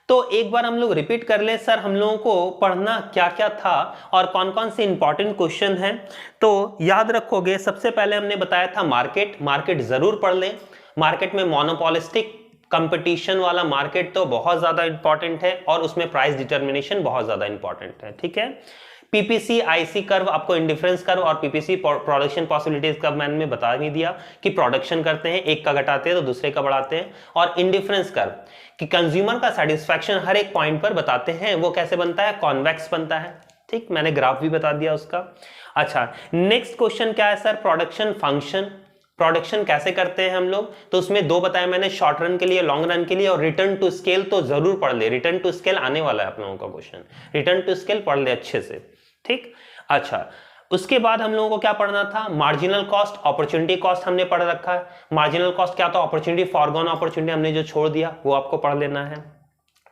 तो एक बार हम लोग रिपीट कर ले, सर हम लोगों को पढ़ना क्या क्या था और कौन कौन से इंपॉर्टेंट क्वेश्चन हैं। तो याद रखोगे सबसे पहले हमने बताया था मार्केट, मार्केट जरूर पढ़ लें। मार्केट में मोनोपोलिस्टिक कंपटीशन वाला मार्केट तो बहुत ज्यादा इंपॉर्टेंट है और उसमें प्राइस डिटर्मिनेशन बहुत ज्यादा इंपॉर्टेंट है। ठीक है, पीपीसी आईसी कर्व, आपको इंडिफरेंस कर्व और पीपीसी प्रोडक्शन पॉसिबिलिटीज कर्व मैंने बता ही दिया कि प्रोडक्शन करते हैं, एक का घटाते हैं तो दूसरे का बढ़ाते हैं। और इंडिफरेंस कर्व कि कंज्यूमर का सेटिस्फैक्शन हर एक पॉइंट पर बताते हैं, वो कैसे बनता है? कॉन्वेक्स बनता है। ठीक, मैंने ग्राफ भी बता दिया उसका। अच्छा, नेक्स्ट क्वेश्चन क्या है सर? प्रोडक्शन फंक्शन, प्रोडक्शन कैसे करते हैं हम लोग? तो उसमें दो बताया मैंने, शॉर्ट रन के लिए, लॉन्ग रन के लिए, और रिटर्न टू स्केल तो जरूर पढ़ ले। रिटर्न टू स्केल आने वाला है आप लोगों का क्वेश्चन, रिटर्न टू स्केल पढ़ ले अच्छे से। ठीक, अच्छा उसके बाद हम लोगों को क्या पढ़ना था? मार्जिनल कॉस्ट, अपॉर्चुनिटी कॉस्ट हमने पढ़ रखा है। मार्जिनल कॉस्ट क्या था? अपॉर्चुनिटी, फॉरगॉन अपॉर्चुनिटी हमने जो छोड़ दिया वो आपको पढ़ लेना है।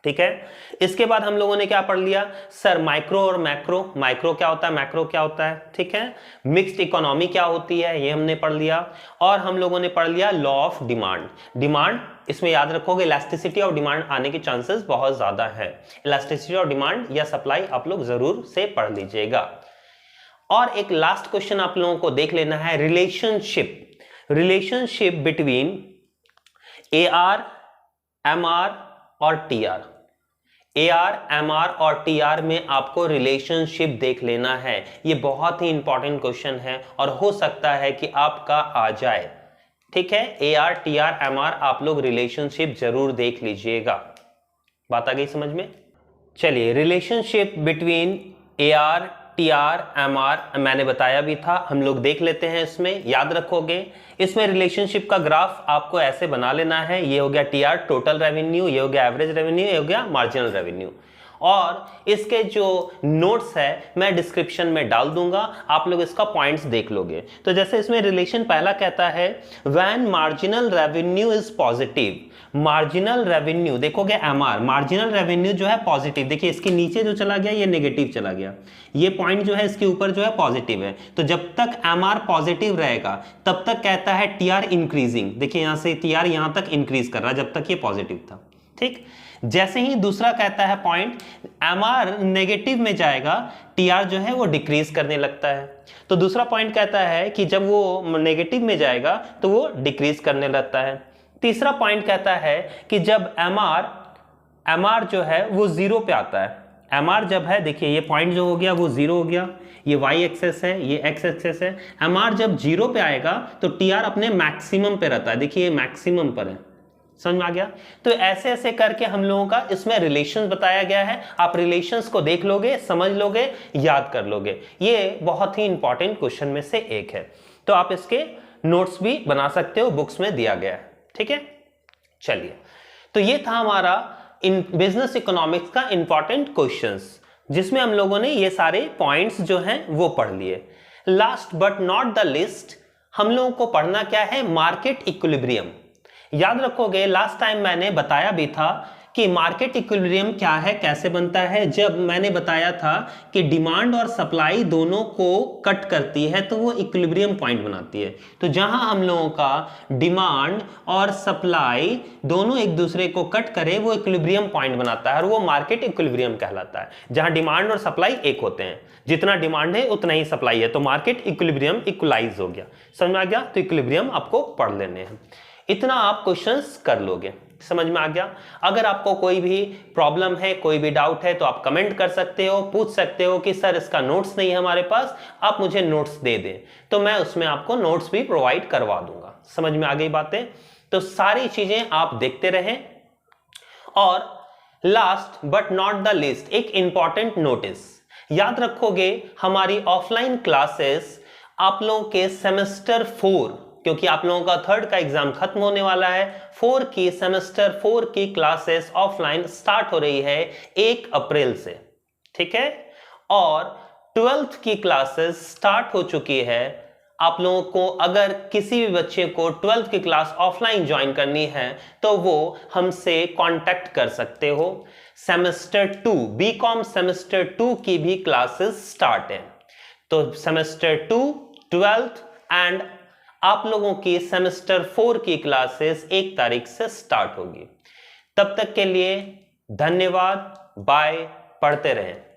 ठीक है, इसके बाद हम लोगों ने क्या पढ़ लिया सर? माइक्रो और मैक्रो। माइक्रो क्या होता है, मैक्रो क्या होता है? ठीक है, मिक्स्ड इकोनॉमी क्या होती है ये हमने पढ़ लिया। और हम लोगों ने पढ़ लिया लॉ ऑफ डिमांड। डिमांड, इसमें याद रखोगे इलास्टिसिटी ऑफ डिमांड आने के चांसेस बहुत ज्यादा है। इलास्टिसिटी ऑफ डिमांड या सप्लाई आप लोग जरूर से पढ़ लीजिएगा। और एक लास्ट क्वेश्चन आप लोगों को देख लेना है, relationship, relationship between AR, MR और TR। AR, MR और TR में आपको रिलेशनशिप देख लेना है। ये बहुत ही इंपॉर्टेंट क्वेश्चन है और हो सकता है कि आपका आ जाए। ठीक है, AR, TR, MR आप लोग रिलेशनशिप जरूर देख लीजिएगा। बात आ गई समझ में? चलिए, relationship between AR, TR, MR मैंने बताया भी था, हम लोग देख लेते हैं। इसमें याद रखोगे, इसमें रिलेशनशिप का ग्राफ आपको ऐसे बना लेना है। ये हो गया TR टोटल रेवेन्यू, ये हो गया एवरेज रेवेन्यू, ये हो गया मार्जिनल रेवेन्यू। और इसके जो नोट्स है मैं डिस्क्रिप्शन में डाल दूंगा, आप लोग इसका पॉइंट्स देख लोगे। तो जैसे इसमें रिलेशन पहला कहता है when marginal revenue is positive. Marginal revenue देखोगे MR, मार्जिनल रेवेन्यू जो है पॉजिटिव, देखिए इसके नीचे जो चला गया ये नेगेटिव चला गया, ये पॉइंट जो है इसके ऊपर जो है पॉजिटिव है। तो जब तक MR पॉजिटिव रहेगा तब तक कहता है TR इंक्रीजिंग। देखिए यहां से TR यहां तक इंक्रीज कर रहा है जब तक ये पॉजिटिव था। ठीक, जैसे ही दूसरा कहता है पॉइंट MR नेगेटिव में जाएगा, TR जो है वो डिक्रीज करने लगता है। तो दूसरा पॉइंट कहता है कि जब वो नेगेटिव में जाएगा तो वो डिक्रीज करने लगता है। तीसरा पॉइंट कहता है कि जब MR जो है वो जीरो पे आता है। MR जब है, देखिए ये पॉइंट जो हो गया वो जीरो हो गया, ये y एक्सेस है, ये x एक्सेस है। MR जब जीरो पे आएगा तो TR अपने मैक्सिमम पे रहता है, देखिए ये मैक्सिमम पर है। समझ में आ गया? तो ऐसे ऐसे करके हम लोगों का इसमें रिलेशन बताया गया है। आप रिलेशंस को देख लोगे, समझ लोगे, याद कर लोगे। ये बहुत ही इंपॉर्टेंट क्वेश्चन में से एक है, तो आप इसके नोट्स भी बना सकते हो, बुक्स में दिया गया है। ठीक है, चलिए, तो ये था हमारा इन बिजनेस इकोनॉमिक्स का इंपॉर्टेंट क्वेश्चंस, जिसमें हम लोगों ने ये सारे पॉइंट्स जो हैं वो पढ़ लिए। Last but not the list, हम लोगों को पढ़ना क्या है? Market equilibrium. याद रखोगे लास्ट टाइम मैंने बताया भी था कि मार्केट इक्विलिब्रियम क्या है, कैसे बनता है। जब मैंने बताया था कि डिमांड और सप्लाई दोनों को कट करती है तो वो इक्विलिब्रियम पॉइंट बनाती है। तो जहां हम लोगों का डिमांड और सप्लाई दोनों एक दूसरे को कट करे वो इक्विलिब्रियम पॉइंट बनाता है और वो मार्केट इक्विलिब्रियम कहलाता है। जहां डिमांड और सप्लाई एक होते हैं, जितना डिमांड है उतना ही सप्लाई है, तो मार्केट इक्विलिब्रियम इक्वलाइज हो गया। समझ में आ गया? तो इक्विलिब्रियम आपको पढ़ लेने हैं। इतना आप क्वेश्चंस कर लोगे, समझ में आ गया? अगर आपको कोई भी प्रॉब्लम है, कोई भी डाउट है तो आप कमेंट कर सकते हो, पूछ सकते हो कि सर इसका नोट्स नहीं है हमारे पास, आप मुझे नोट्स दे दें, तो मैं उसमें आपको नोट्स भी प्रोवाइड करवा दूंगा। समझ में आ गई बातें? तो सारी चीजें आप देखते रहें। और last but not the least, एक इंपॉर्टेंट नोटिस, याद रखोगे हमारी ऑफलाइन क्लासेस आप लोगों के सेमेस्टर 4, क्योंकि आप लोगों का 3rd का एग्जाम खत्म होने वाला है, 4 की सेमेस्टर 4 की क्लासेस ऑफलाइन स्टार्ट हो रही है 1 अप्रैल से, ठीक है। और 12th की क्लासेस स्टार्ट हो चुकी है। आप लोगों को अगर किसी भी बच्चे को 12th की क्लास ऑफलाइन ज्वाइन करनी है तो वो हमसे कांटेक्ट कर सकते हो। सेमेस्टर 2 बीकॉम सेमेस्टर 2 की भी क्लासेस स्टार्ट है। तो सेमेस्टर 2, 12th एंड आप लोगों की सेमेस्टर 4 की क्लासेस 1 तारीख से स्टार्ट होगी। तब तक के लिए धन्यवाद, बाय, पढ़ते रहें।